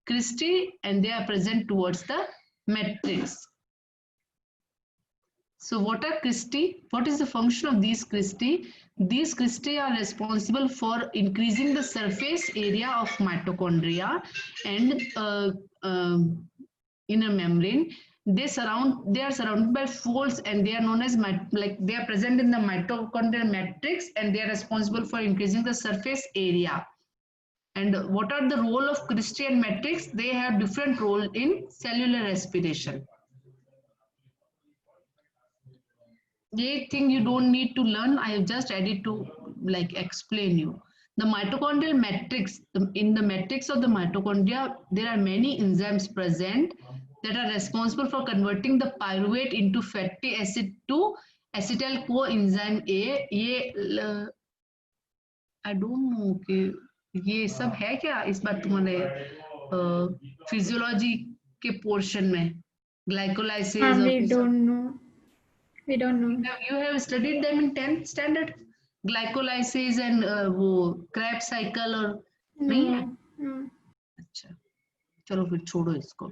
cristae, and they are present towards the matrix. So what are cristae? What is the function of these cristae? These cristae are responsible for increasing the surface area of mitochondria and inner membrane. They are surrounded by folds, and they are known as they are present in the mitochondrial matrix, and they are responsible for increasing the surface area. And what are the role of cristae and matrix? They have different role in cellular respiration. The thing you don't need to learn, I have just added to explain you. The mitochondrial matrix, in the matrix of the mitochondria, there are many enzymes present that are responsible for converting the pyruvate into fatty acid to acetyl coenzyme A. ये I don't know कि ये सब है क्या इस बार तुम्हारे physiology के portion में glycolysis? We don't know. You have studied them in 10th standard, glycolysis and वो Krebs cycle और नहीं है? अच्छा, चलो फिर छोड़ो इसको.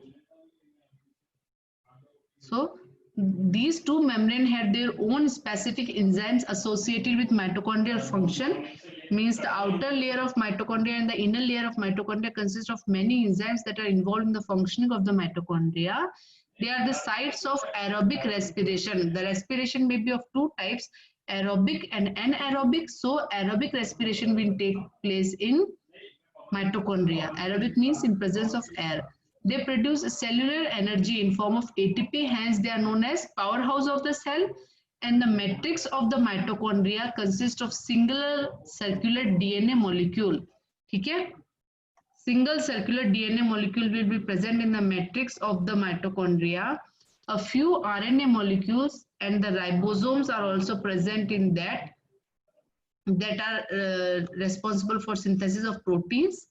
So these two membranes had their own specific enzymes associated with mitochondrial function. Means the outer layer of mitochondria and the inner layer of mitochondria consist of many enzymes that are involved in the functioning of the mitochondria. They are the sites of aerobic respiration. The respiration may be of two types, aerobic and anaerobic. So aerobic respiration will take place in mitochondria. Aerobic means in presence of air. They produce cellular energy in form of ATP, hence they are known as powerhouse of the cell. And the matrix of the mitochondria consists of single circular DNA molecule. Okay? Single circular DNA molecule will be present in the matrix of the mitochondria. A few RNA molecules and the ribosomes are also present in that are responsible for synthesis of proteins.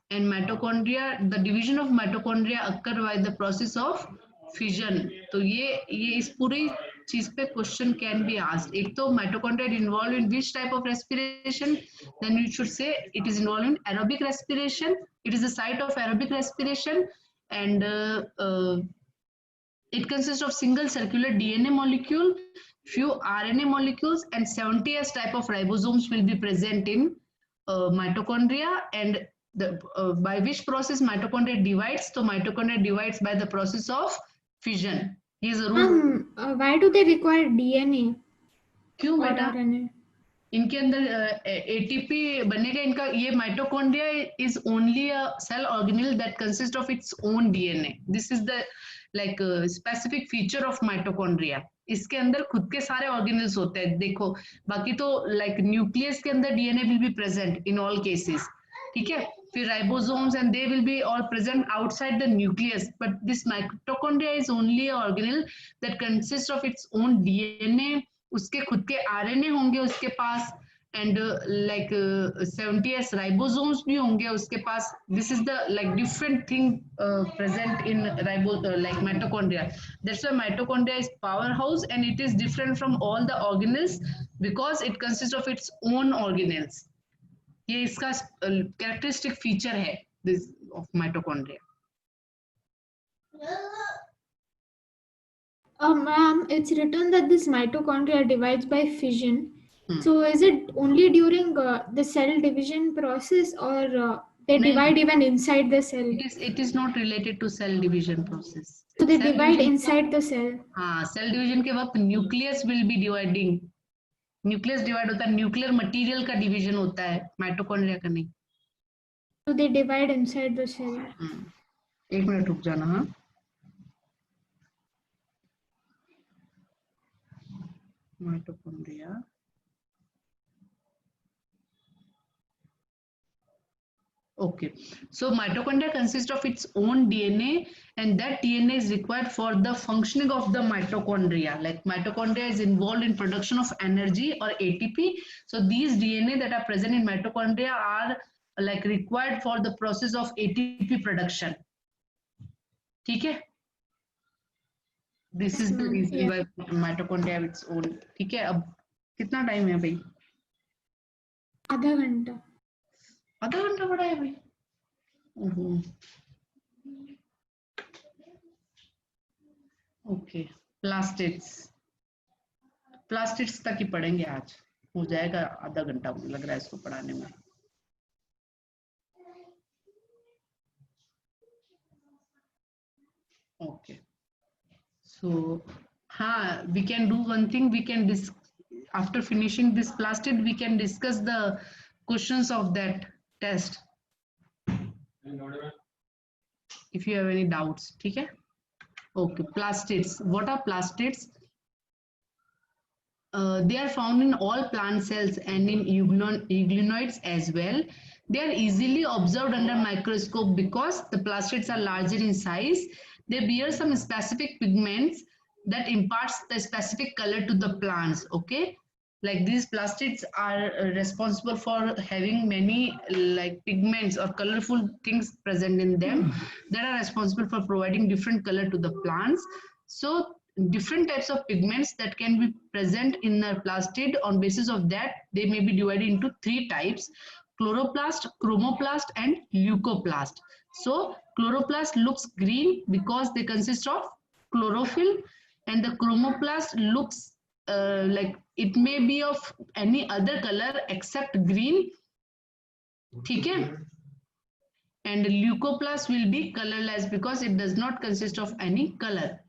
And mitochondria, the division of mitochondria occur by the process of fission. तो ये इस पूरी चीज पे question can be asked. एक तो mitochondria involve in which type of respiration, then you should say it is involve in aerobic respiration, it is the site of aerobic respiration, and it consists of single circular DNA molecule, few RNA molecules, and 70s type of ribosomes will be present in mitochondria. And by which process mitochondria divides? So mitochondria divides by the process of fission. He is a rule. Why do they require DNA क्यों or बेटा? RNA? इनके अंदर ATP बनेगा. इनका ये mitochondria is only a cell organelle that consist of its own DNA. This is the like specific feature of mitochondria. इसके अंदर खुद के सारे ऑर्गेनेल्स होते हैं. देखो बाकी तो लाइक न्यूक्लियस के अंदर DNA will be present in all cases. ठीक है. फिर ribosomes and they will be all present outside the nucleus, but this mitochondria is only a organelle that consist of its own DNA. उसके खुद के RNA होंगे उसके पास, and like 70s ribosomes भी होंगे उसके पास. This is the like different thing present in like mitochondria. That's why mitochondria is power house and it is different from all the organelles because it consist of its own organelles. ये इसका characteristic feature है this of mitochondria. Ma'am, it's written that this mitochondria divides by fission. So is it only during the cell division process, or they divide even inside the cell? It is not related to cell division process. So they Cell divide division inside the cell. हाँ, cell division के वक्त nucleus will be dividing. Nucleus divide होता है, nuclear material का division होता है, mitochondria का नहीं. So they divide inside the cell. एक मिनट रुक जाना. हाँ, mitochondria. Okay, so mitochondria consists of its own DNA, and that DNA is required for the functioning of the mitochondria. Like mitochondria is involved in production of energy or ATP. So these DNA that are present in mitochondria are like required for the process of ATP production. ठीक है? This is the reason why mitochondria have its own. ठीक है. अब कितना time है भाई? आधा घंटा. आधा घंटा बड़ा है भाई. ओके. प्लास्टिड्स तक ही पढ़ेंगे आज. हो जाएगा आधा घंटा लग रहा है इसको पढ़ाने में. Okay. So, we can do one thing. We can after finishing this plastid, we can discuss the questions of that test. If you have any doubts, okay? Okay, plastids. What are plastids? They are found in all plant cells and in euglenoids as well. They are easily observed under microscope because the plastids are larger in size. They bear some specific pigments that imparts the specific color to the plants. Okay, like these plastids are responsible for having many like pigments or colorful things present in them that are responsible for providing different color to the plants. So different types of pigments that can be present in the plastid. On basis of that, they may be divided into three types: chloroplast, chromoplast, and leucoplast. So chloroplast looks green because they consist of chlorophyll, and the chromoplast looks like it may be of any other color except green. Okay? And leucoplast will be colorless because it does not consist of any color.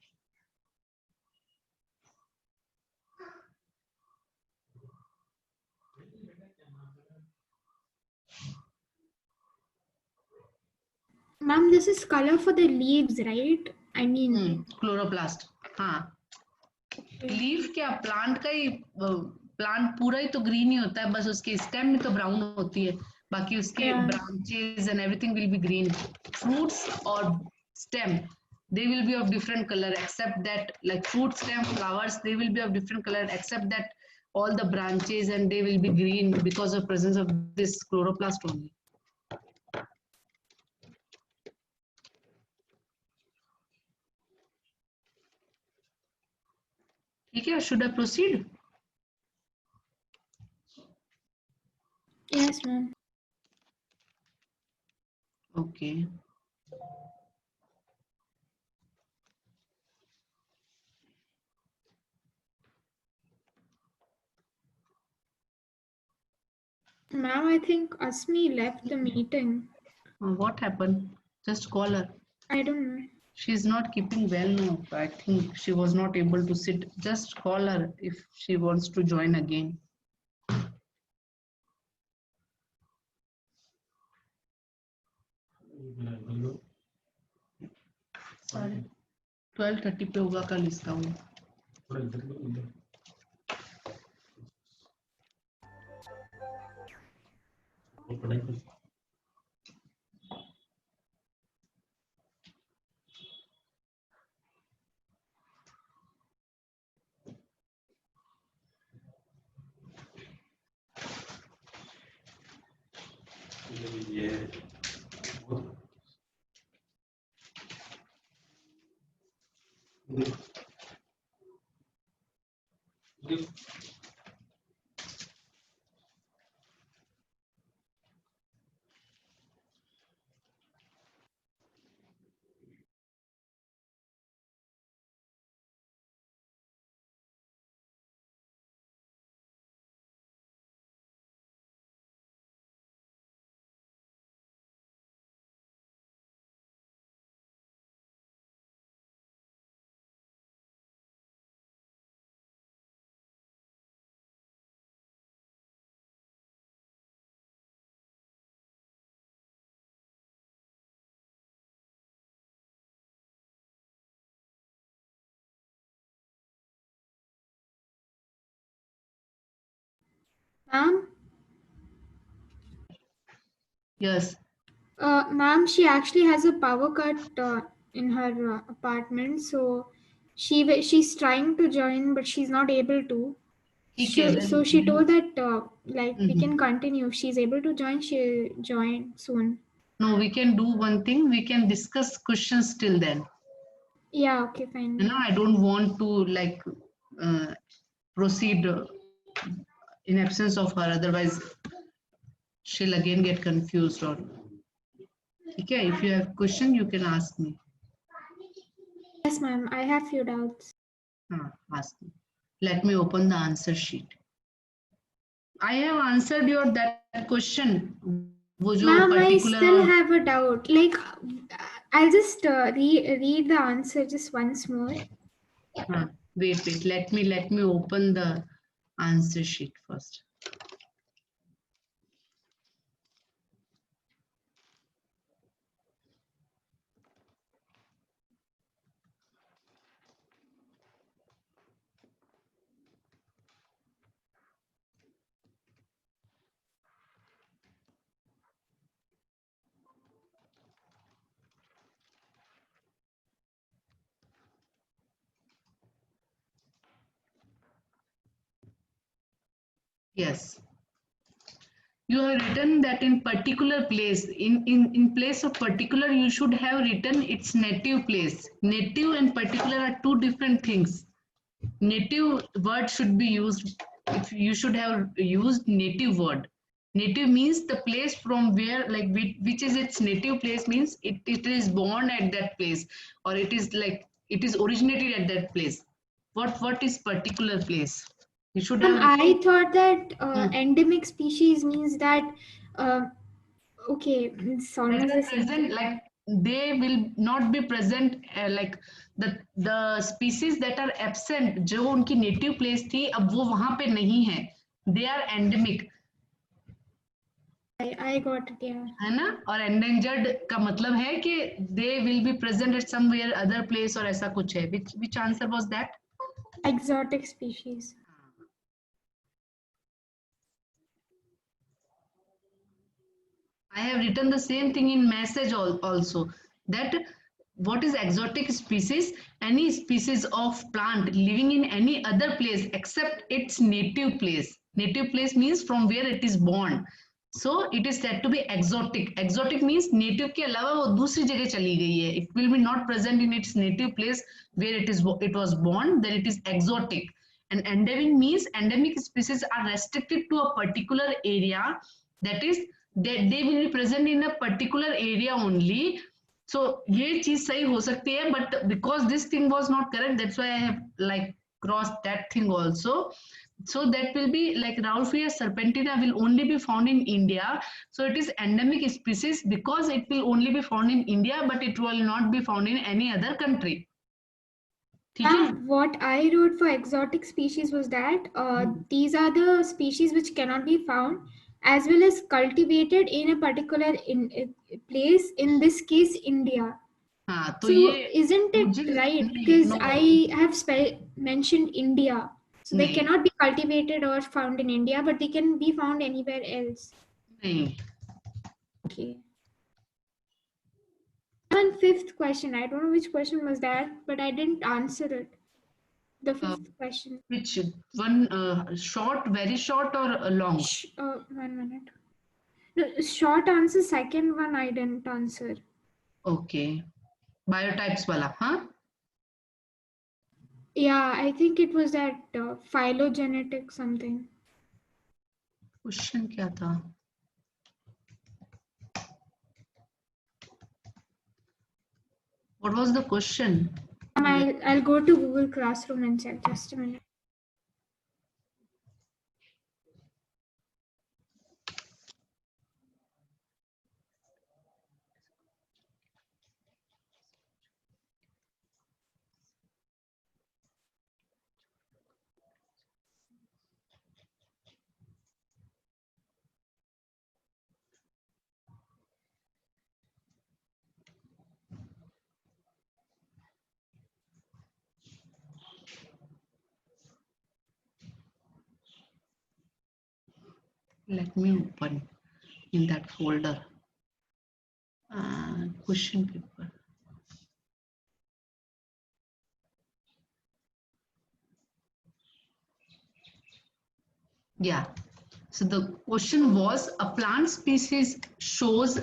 Ma'am, this is color for the leaves, right? I mean, chloroplast. हाँ. Leaf क्या, plant का ही, plant पूरा ही तो green ही होता है, बस उसके stem में तो ब्राउन होती है, बाकी उसके branches and everything will be green. Fruits और stem, they will be of different color except that, like fruit, stem, flowers, they will be of different color except that all the branches, and they will be green because of presence of this chloroplast only. ठीक है, should I proceed? Yes, ma'am. Okay. Ma'am, I think Asmi left the meeting. What happened? Just call her. I don't know. She's not keeping well now. I think she was not able to sit. Just call her if she wants to join again. Sorry. 12:30 पे होगा कल इसका वो. Ma'am, Yes. ma'am, she actually has a power cut in her apartment, so she's trying to join, but she's not able to. ठीक है. So she told that like we Mhm. can continue. If she's able to join, she'll join soon. No, we can do one thing. We can discuss questions till then. Yeah, okay, fine. You know, I don't want to like proceed in absence of her. Otherwise, she'll again get confused. Or okay, if you have question, you can ask me. Yes, ma'am. I have few doubts. Ask me. Let me open the answer sheet. I have answered your that question. वो जो Ma'am, I particular still have a doubt. Like, I'll just read the answer just once more. Wait. Let me open the answer sheet first. Yes. You have written that in particular place, in place of particular, you should have written its native place. Native and particular are two different things. Native word should be used. If you should have used native word. Native means the place from where, like which is its native place, means it is born at that place, or it is like it is originated at that place. What is particular place? You should have. I thought that endemic species means that okay, it's almost the same. Present, like they will not be present, like the species that are absent, जो उनकी native place थी, अब वो वहां पे नहीं है. They are endemic. I got it, yeah. है ना? और endangered का मतलब है कि they will be present at somewhere other place और ऐसा कुछ है. Which answer was that? Exotic species. I have written the same thing in message also, that what is exotic species? Any species of plant living in any other place except its native place. Native place means from where it is born. So it is said to be exotic. Exotic means native के अलावा वो दूसरी जगह चली गई है. It will be not present in its native place where it was born. Then it is exotic. And endemic species are restricted to a particular area. That is, they will be present in a particular area only. So ये चीज सही हो सकती है, but because this thing was not correct, that's why I have like crossed that thing also. So that will be like Rauwolfia serpentina will only be found in India. So it is endemic species because it will only be found in India, but it will not be found in any other country. What I wrote for exotic species was that these are the species which cannot be found as well as cultivated in a particular place, in this case India. हाँ, तो So ये isn't it right? Because I have mentioned India. So they नहीं, cannot be cultivated or found in India, but they can be found anywhere else. नहीं. Okay. And fifth question, I don't know which question was that, but I didn't answer it. The fifth question. Which one? Short, very short, or long? 1 minute. No, short answer. Second one I didn't answer. Okay. Biotypes wala, huh? Yeah, I think it was that phylogenetic something. Question क्या था? What was the question? I'll go to Google Classroom and check. Just a minute. Let me open in that folder. Question paper. Yeah. So the question was, a plant species shows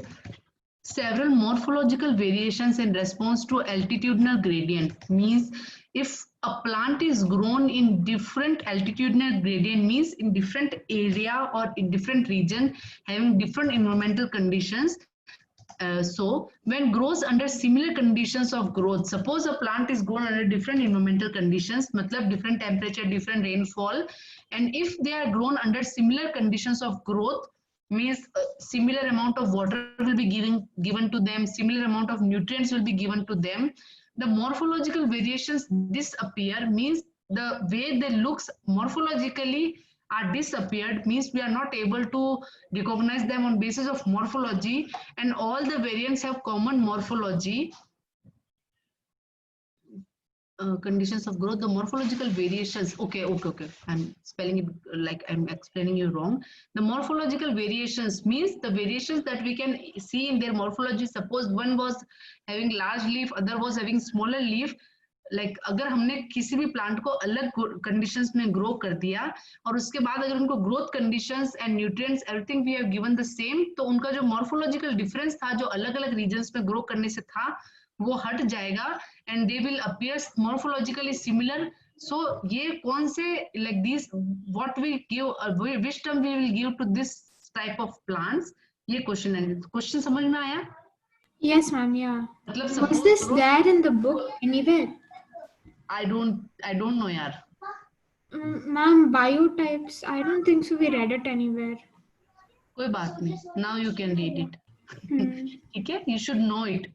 several morphological variations in response to altitudinal gradient. Means if a plant is grown in different altitudinal gradient, means in different area or in different region having different environmental conditions. So when grows under similar conditions of growth, suppose a plant is grown under different environmental conditions, matlab different temperature, different rainfall, and if they are grown under similar conditions of growth, means similar amount of water will be given to them, similar amount of nutrients will be given to them, the morphological variations disappear, means the way they looks morphologically are disappeared, means we are not able to recognize them on basis of morphology, and all the variants have common morphology. Conditions of growth, the morphological variations. Okay. I'm spelling it like I'm explaining you wrong. The morphological variations means the variations that we can see in their morphology. Suppose one was having large leaf, other was having smaller leaf. Like अगर हमने किसी भी plant को अलग conditions में grow कर दिया और उसके बाद अगर उनको growth conditions and nutrients everything we have given the same, तो उनका जो मॉर्फोलॉजिकल डिफरेंस था, जो अलग अलग रीजन्स में ग्रो करने से था, वो हट जाएगा and they will appear morphologically similar. So ये कौन से like this what we give which term we will give to this type of plants, ये क्वेश्चन है. क्वेश्चन समझ में आया? Yes, ma'am. Yeah. मतलब was this there in the book anywhere? I don't know यार. Ma'am, biotypes, I don't think so we read it anywhere. कोई बात नहीं. Now you can read it. ठीक है? You should know it.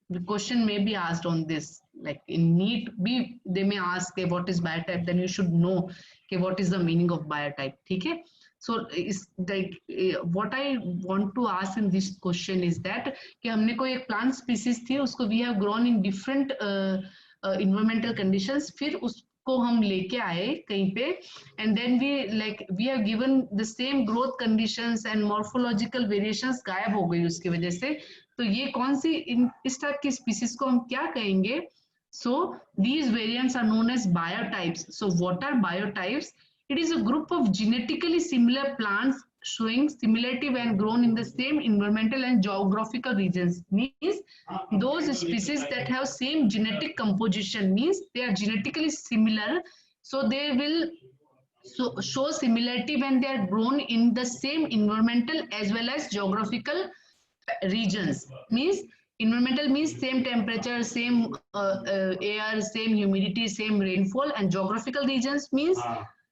The question may be asked on this. Like in NEET, they may ask what is biotype. Then you should know what is the meaning of biotype. ठीक है? So is like what I want to ask in this question is that कि हमने कोई एक plant species थी, उसको we have grown in different environmental conditions, फिर उसको हम लेके आए कहीं पे, and then we have given the same growth conditions and morphological variations गायब हो गई उसकी वजह से. तो ये कौन सी इस टाइप की स्पीसीज को हम क्या कहेंगे? So these variants are known as biotypes. So what are biotypes? It is a group of genetically similar plants showing similarity when grown in the same environmental and geographical regions. Means those species that have same genetic composition, means they are genetically similar So they will show similarity when they are grown in the same environmental as well as geographical regions. Means environmental means same temperature, same air, same humidity, same rainfall. And geographical regions means,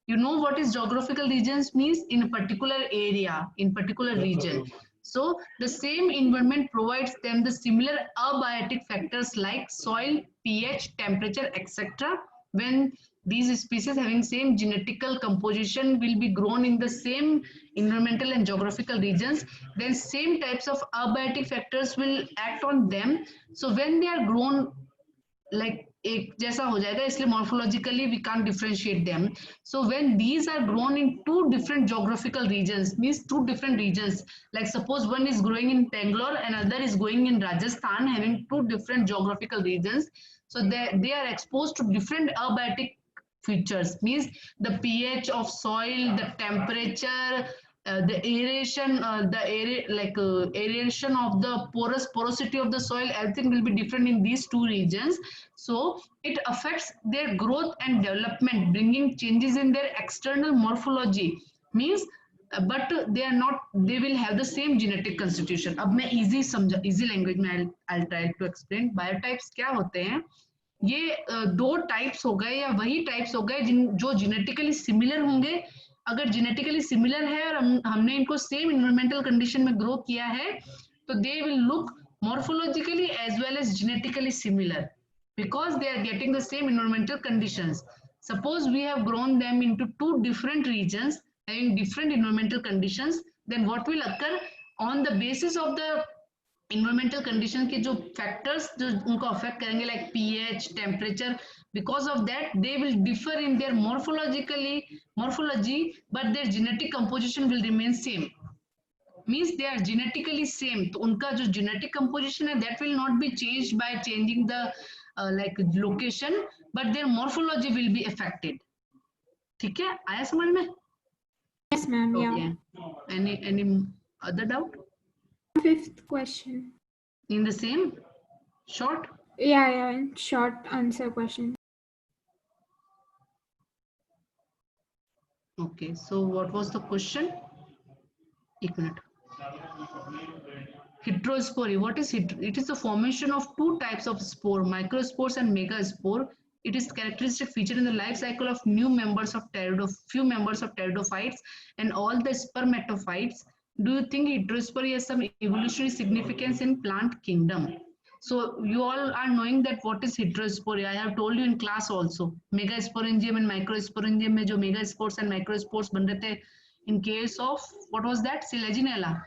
you know what is geographical regions means? In a particular area, in particular region. So the same environment provides them the similar abiotic factors like soil, pH, temperature, etc. When these species having same genetical composition will be grown in the same environmental and geographical regions, then same types of abiotic factors will act on them. So when they are grown like एक जैसा हो जाएगा, इसलिए morphologically we can't differentiate them. So when these are grown in two different geographical regions, means two different regions, like suppose one is growing in Bangalore and other is growing in Rajasthan, having two different geographical regions, so they are exposed to different abiotic features, means the pH of soil, the temperature, the aeration, aeration of the porosity of the soil, everything will be different in these two regions. So it affects their growth and development, bringing changes in their external morphology. Means but they are not, they will have the same genetic constitution. अब मैं easy language में I'll try to explain. Biotypes क्या होते हैं? ये दो types हो गए या वही टाइप्स हो गए जो जेनेटिकली सिमिलर होंगे. अगर जेनेटिकली सिमिलर है और हमने इनको सेम इन्वायरमेंटल कंडीशन में ग्रो किया है, तो they will look morphologically as well as genetically similar because they are getting the same environmental conditions. Suppose we have grown them into two different regions having different environmental conditions, then what will occur on the basis of the environmental condition के जो factors जो उनको affect करेंगे like pH, temperature, because of that they will differ in their morphology, but their genetic composition will remain same. Means they are genetically same, तो उनका जो genetic composition है that will not be changed by changing the location, but their morphology will be affected. ठीक है, आया समझ में? Yes, ma'am. Okay. Yeah. Any other doubt? Fifth question. In the same short? Yeah, short answer question. Okay, so what was the question? 1 minute. Heterospory. What is it? It is the formation of two types of spore, microspores and megaspore. It is characteristic feature in the life cycle of few members of pteridophytes and all the spermatophytes. Do you think heterospory has some evolutionary significance in plant kingdom? So you all are knowing that what is heterospory. I have told you in class also. Megasporangium and microsporangium में जो megaspores and microspores बन रहे थे in case of what was that? Selaginella.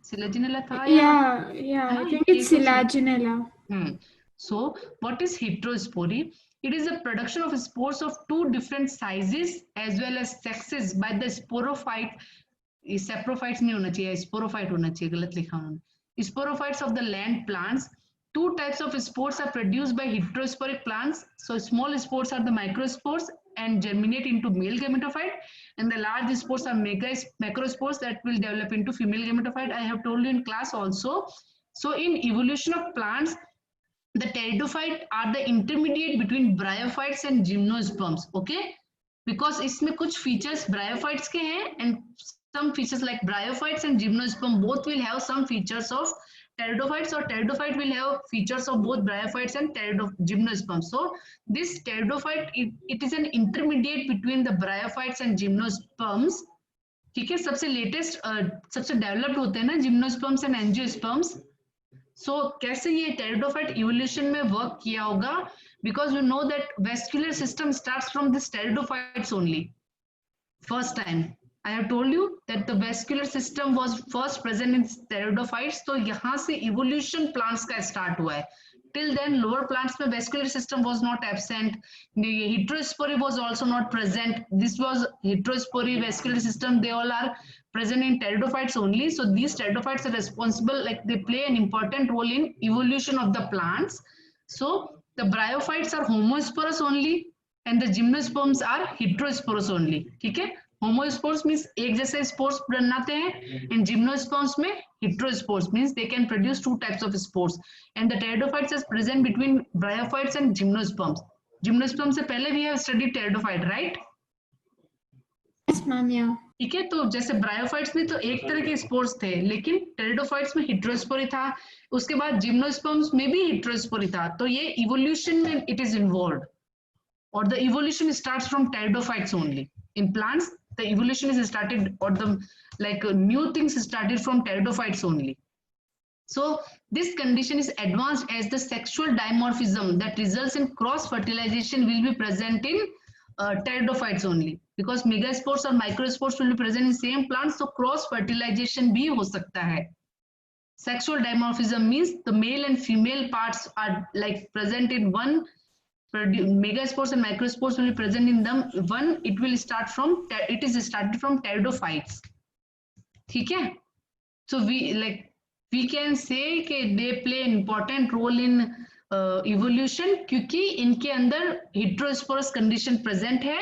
Selaginella था Yeah, I think it's case of- Selaginella. So what is heterospory? It is the production of spores of two different sizes as well as sexes by the sporophyte. Saprophytes नहीं होना चाहिए, sporophyte होना चाहिए, गलत लिखा उन्होंने. Sporophytes of the land plants. Two types of spores are produced by heterosporic plants. So small spores are the microspores and germinate into male gametophyte, and the large spores are macrospores that will develop into female gametophyte. I have told you in class also. So in evolution of plants, the pteridophyte are the intermediate between bryophytes and gymnosperms. Okay, because इसमें कुछ features bryophytes के हैं and some features like bryophytes and gymnosperm both will have some features of pteridophytes, or pteridophyte will have features of both bryophytes and gymnosperms. So this pteridophyte, it is an intermediate between the bryophytes and gymnosperms. ठीक है, सबसे latest सबसे developed होते हैं ना gymnosperms and angiosperms. So कैसे ये pteridophyte evolution में work किया होगा? Because we know that vascular system starts from this pteridophytes only. First time I have told you that the vascular system was first present in pteridophytes. तो यहाँ से evolution plants का start हुआ है. Till then lower plants में vascular system was not absent. The heterospory was also not present. This was heterospory vascular system. They all are present in pteridophytes only. So these pteridophytes are responsible, like they play an important role in evolution of the plants. So the bryophytes are homosporous only and the gymnosperms are heterosporous only. ठीक है? Homospores means एक जैसे spores बनाते हैं, and gymnosperms में heterospores means they can produce two types of spores, and the pteridophytes is present between bryophytes and gymnosperms. Gymnosperm से पहले we have studied pteridophyte, right? Yes, ma'am. Yeah. ठीक है, तो जैसे ब्रायोफाइट्स में तो एक तरह के स्पोर्स थे, लेकिन टेरिडोफाइट्स में हेटेरोस्पोरी था, उसके बाद जिम्नोस्पर्म्स में भी हेटेरोस्पोरी था. तो ये इवोल्यूशन में it is involved, or the evolution starts from pteridophytes only. In plants, the evolution is started, or the new things started from pteridophytes only. So this condition is advanced as the sexual dimorphism that results in cross fertilization will be present in pteridophytes only, because megaspores or microspores will be present in same plants, so cross fertilization bhi ho sakta hai. Sexual dimorphism means the male and female parts are like present in one. Megaspores and microspores will be present in them. One, it will start from, it is started from pteridophytes. ठीक है? So we can say कि they play an important role in evolution, क्योंकि इनके अंदर heterosporous condition present है,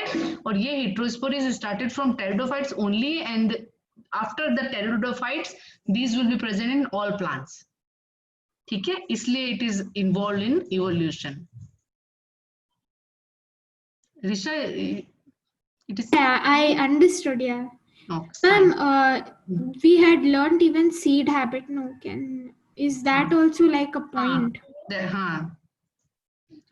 और ये heterospore is started from pteridophytes only, and after the pteridophytes these will be present in all plants. ठीक है? इसलिए it is involved in evolution. Risha, it is. Yeah, I understood. Yeah. No, Ma'am, we had learned even seed habit. No, is that also like a point? हाँ,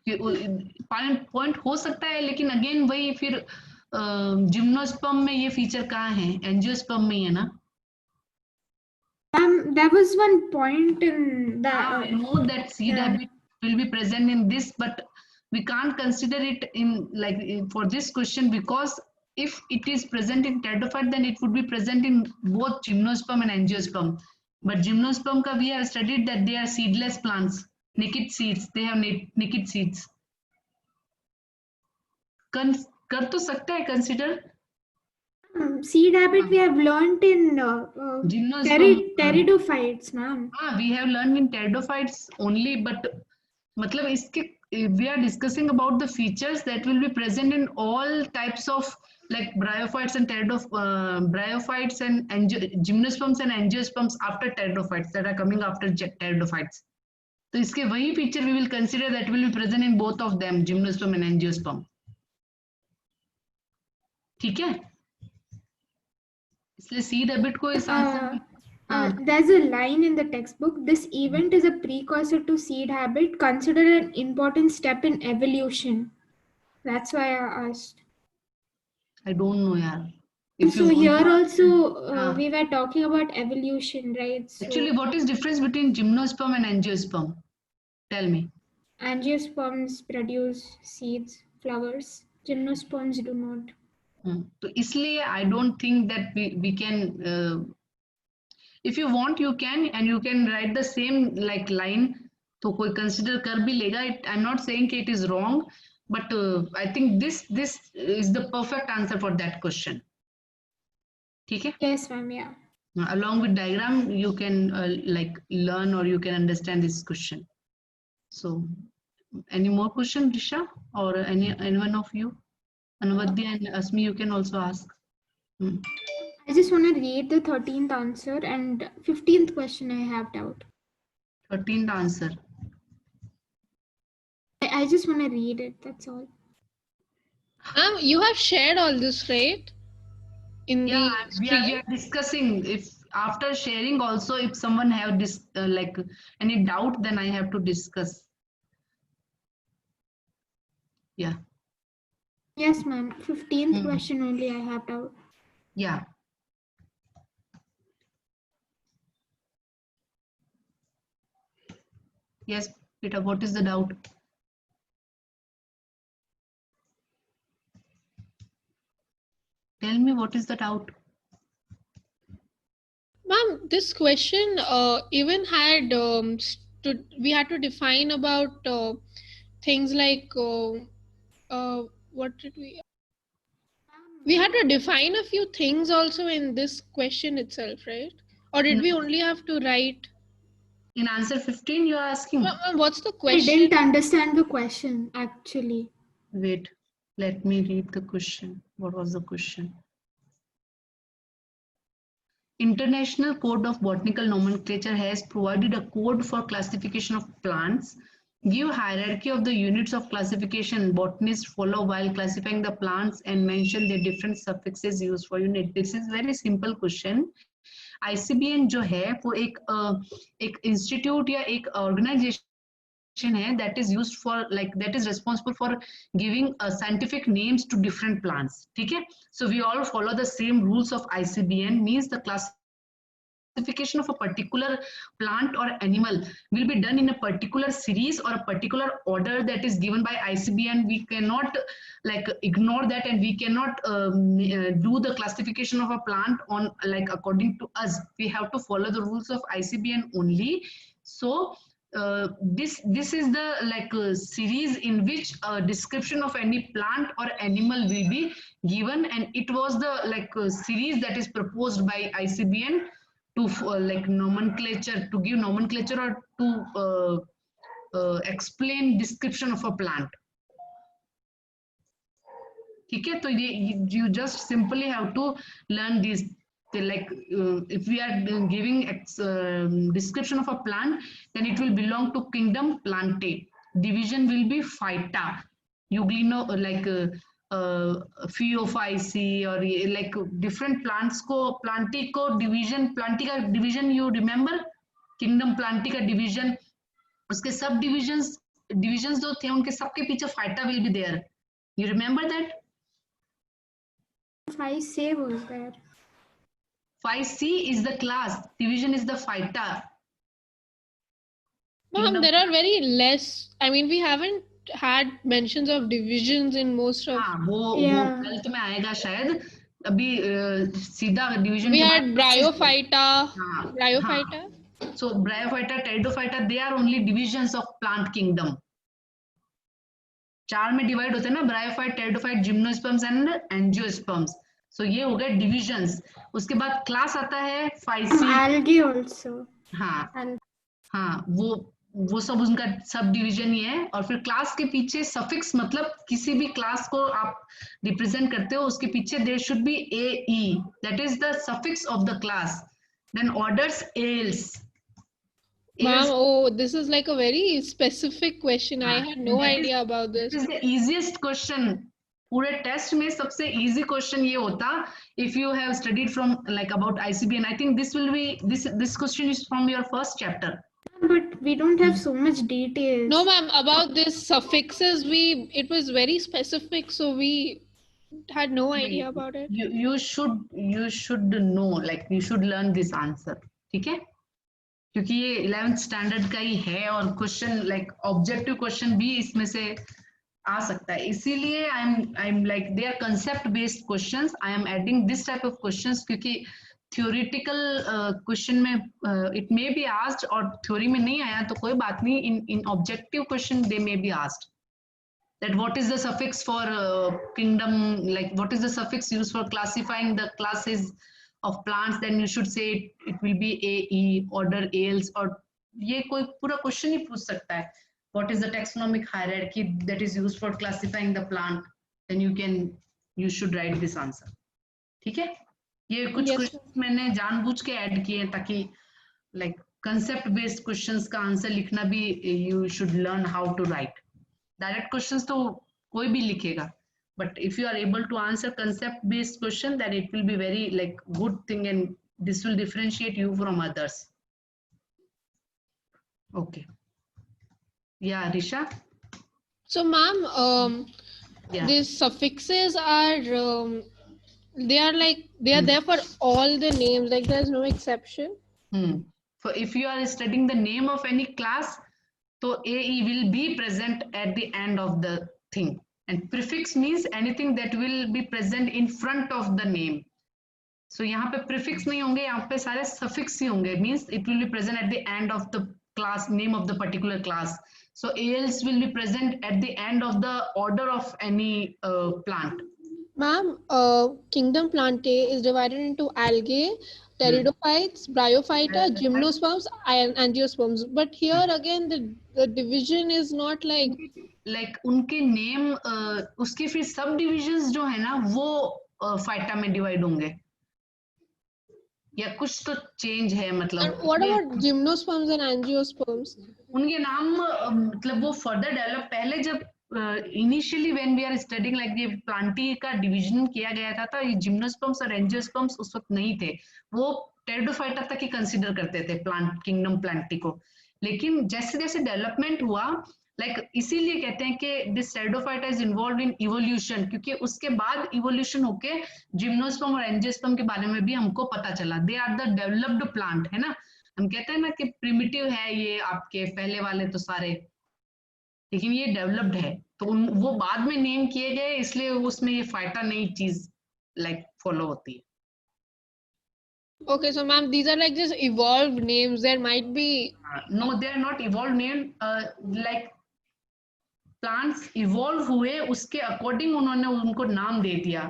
point हो सकता है, लेकिन again वही फिर जिम्नोस्पर्म में ये फीचर कहाँ है? एंजियोस्पर्म में ही है ना? There was one point in that. I know that seed habit will be present in this, but we can't consider it in for this question, because if it is present in pteridophyte, then it would be present in both gymnosperm and angiosperm. But gymnosperm ka we have studied that they are seedless plants, naked seeds. They have naked seeds. कर तो सकता है consider. Seed habit we have learned in pteridophytes, ma'am. We have learned in pteridophytes only, but मतलब इसके we are discussing about the features that will be present in all types of like bryophytes and bryophytes and gymnosperms and angiosperms after pteridophytes that are coming after pteridophytes. तो इसके वही feature we will consider that will be present in both of them, gymnosperm and angiosperm. ठीक है? इसलिए seed habit को इस answer there's a line in the textbook. This event is a precursor to seed habit, considered an important step in evolution. That's why I asked. I don't know, yaar. So here also we were talking about evolution, right? So actually, what is difference between gymnosperm and angiosperm? Tell me. Angiosperms produce seeds, flowers. Gymnosperms do not. तो इसलिए I don't think that we can. If you want, you can, and you can write the same like line. तो कोई consider कर भी लेगा. I'm not saying that it is wrong, but I think this is the perfect answer for that question. ठीक है? Yes, ma'am. Yeah. Along with diagram, you can like learn or you can understand this question. So, any more question, Risha, or anyone of you? Anuvadya and Asmi, you can also ask. I just want to read the 13th answer and 15th question. I have doubt. 13th answer. I just want to read it. That's all. You have shared all this, right? We are discussing. If after sharing also, if someone have this like any doubt, then I have to discuss. Yeah. Yes, ma'am. 15th question only I have doubt. Yeah. Yes, Peter, what is the doubt? Tell me what is the doubt? Ma'am, this question even had we had to define about things like what did we? We had to define a few things also in this question itself, right? Or did we only have to write? In answer 15, you are asking. What's the question? I didn't understand the question actually. Wait, let me read the question. What was the question? International Code of Botanical Nomenclature has provided a code for classification of plants. Give hierarchy of the units of classification botanists follow while classifying the plants and mention the different suffixes used for unit. This is very simple question. ICBN जो है वो एक institute या एक organisation है that is used for like that is responsible for giving scientific names to different plants. ठीक है? So we all follow the same rules of ICBN, means the classification of a particular plant or animal will be done in a particular series or a particular order that is given by ICBN. We cannot like ignore that, and we cannot do the classification of a plant on like according to us. We have to follow the rules of ICBN only. So this is the like series in which a description of any plant or animal will be given, and it was the like series that is proposed by ICBN to like nomenclature, to give nomenclature or to explain description of a plant. ठीक है, तो ये you just simply have to learn these. Like if we are giving description of a plant, then it will belong to kingdom Plantae. Division will be Phyta. Eugleno like Phaeophyceae or like different plants को Plantae को division, Plantae का division you remember? Kingdom Plantae का division, उसके सब divisions जो थे उनके सबके पीछे Phyta will be there. You remember that? Phyceae was there. Phyceae is the class, division is the Phyta. Ma'am, there are very less. I mean, we haven't had mentions of divisions in most of. हाँ, वो Yeah. 12th में आएगा शायद. अभी सीधा division We के had बाद. Bryophyta. हाँ, Bryophyta. So Bryophyta, Pteridophyta, they are only divisions of plant kingdom. चार में divide होते हैं ना, Bryophyte, Pteridophyte, Gymnosperms and Angiosperms. So ये हो गए divisions. उसके बाद class आता है Phyceae. Algae also. हाँ, Al- हाँ, वो सब उनका सब डिवीजन ही है. और फिर क्लास के पीछे सफिक्स, मतलब किसी भी क्लास को आप रिप्रेजेंट करते हो उसके पीछे there should be AE, that is the suffix of the class. Then orders else. Ma'am, oh, this is like a very specific question. I had no idea about this. This is the easiest question. पूरे test में सबसे easy question ये होता if you have studied from like about ICBN. I think this will be this question is from your first chapter. But we don't have so much details. No, ma'am, about this suffixes, it was very specific, so we had no idea about it. You should know, like you should learn this answer. ठीक है, क्योंकि ये 11th standard का ही है और question like objective question भी इसमें से आ सकता है. इसीलिए I am like they are concept based questions. I am adding this type of questions क्योंकि थ्योरेटिकल क्वेश्चन में इट मे बी आस्क्ड और थ्योरी में नहीं आया तो कोई बात नहीं. In objective question they may be asked that what is the suffix for kingdom, like what is the suffix used for classifying the classes of plants, then you should say it will be AE, order ales. और ये कोई पूरा question ही पूछ सकता है. What is the taxonomic hierarchy that is used for classifying the plant, then you should write this answer. ठीक है, ये कुछ Yes, क्वेश्चन मैंने जानबूझ के ऐड किए ताकि like concept based questions का आंसर लिखना भी you should learn how to write. Direct questions तो कोई भी लिखेगा, but if you are able to answer concept based question, then it will be very like good thing and this will differentiate you from others. Okay. Yeah, Risha. So, ma'am, Yeah. these suffixes are they are there for all the names, like there's no exception. For if you are studying the name of any class, so AE will be present at the end of the thing, and prefix means anything that will be present in front of the name. So यहाँ पे prefix नहीं होंगे, यहाँ पे सारे suffix ही होंगे, means it will be present at the end of the class name of the particular class. So ales will be present at the end of the order of any plant. Ma'am, kingdom Plantae is divided into algae, pteridophytes, bryophyta, gymnosperms, and angiosperms. But here again, the division is not like उनके name उसके फिर सब divisions जो है ना वो phyta में divide होंगे. या कुछ तो चेंज है, And मतलब what about gymnosperms and angiosperms? उनके नाम मतलब वो फर्दर डेवलप, पहले जब initially when we are studying like ये प्लांटी का डिवीजन किया गया था, तो ये जिम्नोस्पर्म्स और एंजियोस्पर्म्स उस वक्त नहीं थे, वो टेरिडोफाइटा तक ही कंसीडर करते थे प्लांट किंगडम प्लांटी को। लेकिन जैसे जैसे डेवलपमेंट हुआ, लाइक इसीलिए कहते हैं कि this pteridophyta is involve in evolution, क्योंकि उसके बाद इवोल्यूशन होके जिम्नोस्पर्म और एंजियोस्पर्म के बारे में भी हमको पता चला, they are the developed plant, है ना। हम कहते हैं ना कि प्रिमिटिव है ये आपके पहले वाले तो सारे, लेकिन ये डेवलप्ड है, तो वो बाद में नेम किए गए, इसलिए उसमें ये फाइटा नई चीज लाइक फॉलो होती है। Okay, so ma'am, these are like just evolved names. There might be. No, they are not evolved name. Like plants evolve हुए, उसके अकॉर्डिंग उन्होंने उनको नाम दे दिया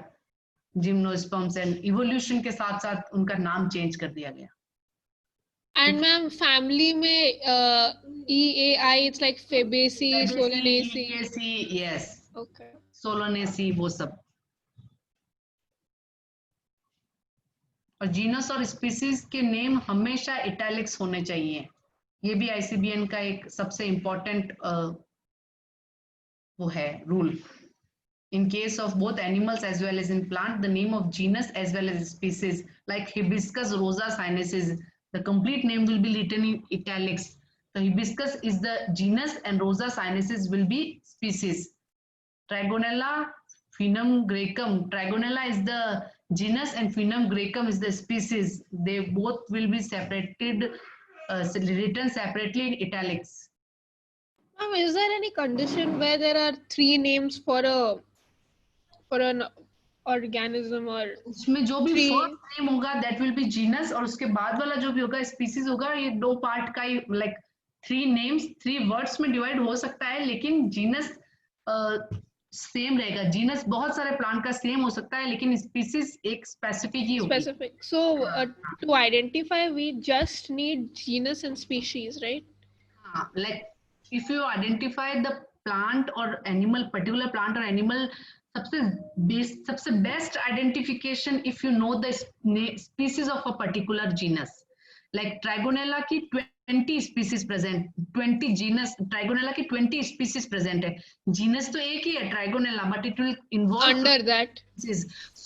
जिम्नोस्पर्म्स, एंड इवोल्यूशन के साथ साथ उनका नाम चेंज कर दिया गया। And ma'am, family में EAI, it's like Fabaceae, Solanaceae. Fabaceae, yes. Okay. Solanaceae, वो सब। और जीनस और स्पीसीज के नेम हमेशा इटैलिक्स होने चाहिए, ये भी ICBN का एक सबसे इम्पोर्टेंट वो है rule. In case of both animals as well as in plant, the name of genus as well as species, like Hibiscus rosa sinensis, the complete name will be written in italics. So Hibiscus is the genus and Rosa sinensis will be species. Trigonella phenum graecum, Trigonella is the genus and Phenum graecum is the species. They both will be separated, written separately in italics. Ma'am, is there any condition where there are 3 names for an organism or? उसमें जो भी Three. First name होगा that will be genus, और उसके बाद वाला जो भी होगा स्पीसीज होगा, ये 2 पार्ट का ही, लाइक 3 नेम्स 3 वर्ड्स में डिवाइड हो सकता है, लेकिन जीनस सेम रहेगा। जीनस बहुत सारे प्लांट का सेम हो सकता है, लेकिन स्पीसीज एक स्पेसिफिक ही होगी। Specific. So to identify, we just need genus and species, right? हाँ, like if you identify the plant or animal, particular plant or animal, सबसे best identification if you know the species of a particular genus, like Trigonella की 20 species present, 20 genus, Trigonella की 20 species present है, genus तो एक ही है Trigonella, but it will involve Under that.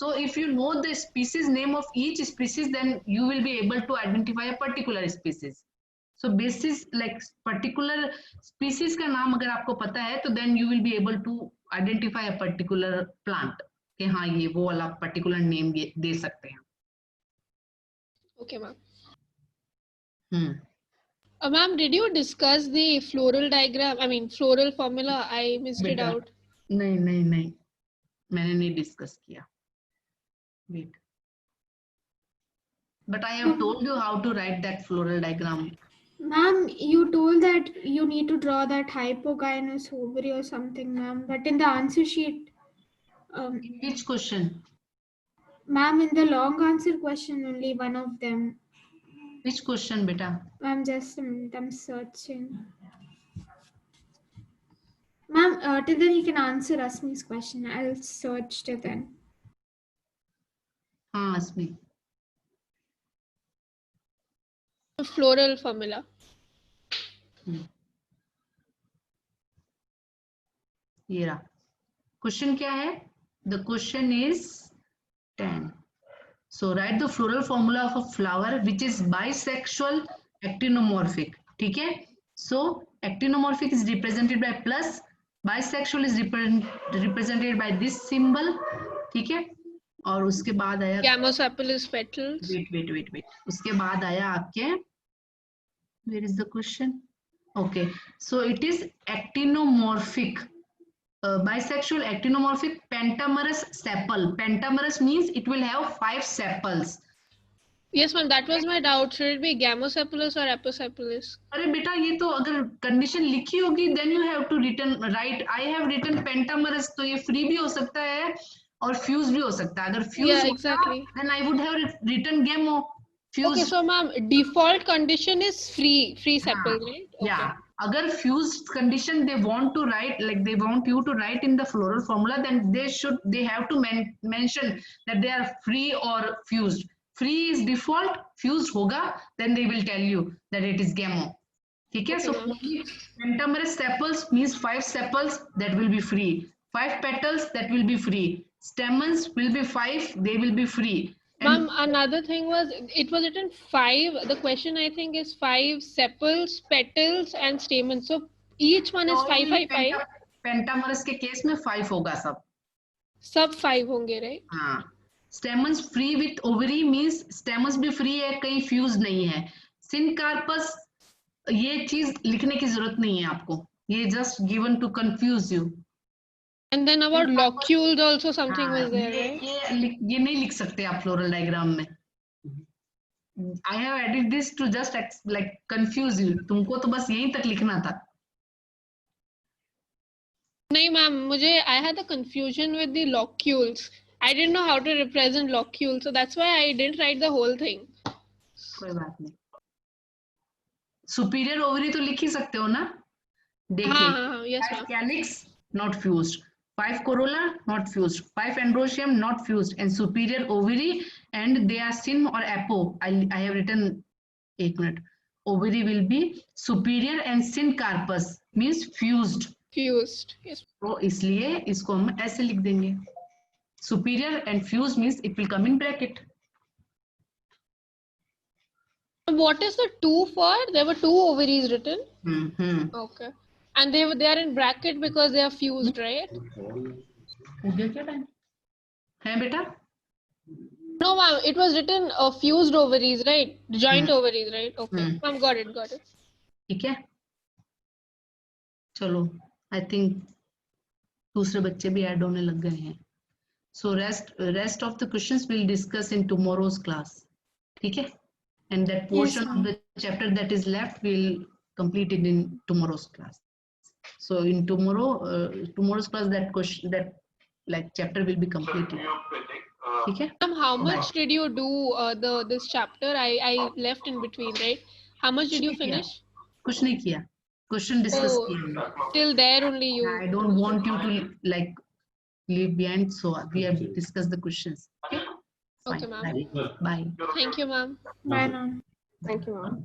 So if you know the species name of each species, then you will be able to identify a particular species. So basis like particular species का नाम अगर आपको पता है, तो then you will be able to identify a particular plant, कि हाँ ये वो वाला particular name दे सकते हैं। Okay, ma'am. Hmm. Ma'am, did you discuss the floral diagram? I mean, floral formula. I missed it बेटा, out. नहीं नहीं नहीं, मैंने नहीं डिस्कस किया। Wait. But I have told you how to write that floral diagram. Ma'am, you told that you need to draw that hypogynous ovary or something, ma'am. But in the answer sheet, In which question? ma'am, in the long answer question, only one of them. Which question, beta? Ma'am, just a minute, I'm searching. Ma'am, till then you can answer Asmi's question. I'll search till then. हाँ अस्मी, Floral formula. ये रहा question. क्या है? The question is 10. So write the floral formula of a flower which is bisexual actinomorphic. ठीक है? So actinomorphic is represented by plus, bisexual is represented by this symbol. ठीक है? और उसके बाद आया Gamosapulous petals. wait. उसके बाद आया आपके, where is the question? Okay, so it is actinomorphic. Bisexual actinomorphic pentamerous sepal. Pentamerous means it will have 5 sepals. Yes, ma'am. That was my doubt. Should it be Gamosapulous or Aposapulous? अरे बेटा, ये तो अगर condition लिखी होगी then you have to write. I have written pentamerous, तो ये free भी हो सकता है और फ्यूज भी हो सकता है। अगर fuse Yeah, exactly. then I would have written gamo. Fuse. Okay, so ma'am, default condition is free sepal, right? Okay. Yeah. अगर fused condition they want to write, like they want you to write in the floral formula, then they have to mention that they are free or fused. free is default, fused होगा, then they will tell you that it is GAMO. ठीक है? So Okay, ma'am. only pentamerous sepals means 5 sepals, that will be free. 5 petals, that will be free. Stamens will be 5, they will be free. Ma'am, another thing was, it was written 5. The question I think is 5 sepals, petals, and stamens. So each one is 5, 5, 5. पेंटामरस के case में 5 होगा सब. सब 5 होंगे, right? हाँ. Stamens free with ovary means stamens भी free है, कहीं फ्यूज नहीं है. सिनकार्पस, ये चीज लिखने की जरूरत नहीं है आपको, ये just given to confuse you. And then about locules also something was there, ये, right? ये नहीं लिख सकते आप फ्लोरल डायग्राम में. I have edit this to just like confuse you. तुमको तो बस यहीं तक लिखना था. नहीं मैम, मुझे I had the confusion with the locules. I didn't know how to represent locules, so that's why I didn't write the whole thing. कोई बात नहीं. सुपीरियर ओवरी तो लिख ही सकते हो ना. देखिए, हाँ, yes ma'am. calyx not fused, 5 corolla not fused, 5 androecium not fused, and superior ovary, and they are syn or apo. I have written, 1 minute. Ovary will be superior and syncarpus means fused. Fused, yes. तो इसलिए इसको हम ऐसे लिख देंगे. Superior and fused means it will come in bracket. What is the 2 for? There were 2 ovaries written. Okay. And they are in bracket because they are fused, right? हो गया क्या टाइम है बेटा? No ma'am, it was written fused ovaries, right? Joint ovaries, right? Okay. Ma'am, got it. ठीक है, चलो. I think दूसरे बच्चे भी ऐड होने लग गए हैं. So rest of the questions will discuss in tomorrow's class. ठीक है? And that portion of the chapter that is left will complete it in tomorrow's class. So in tomorrow's class, that question, that like chapter will be completed. Okay? How much did you do this chapter? I left in between, right? How much did you finish? कुछ नहीं किया. Question discuss किया. Till there only you. I don't want you to like leave behind, so we have discussed the questions. Okay? Okay, ma'am. Bye. Thank you, ma'am. Bye, ma'am. Thank you, ma'am.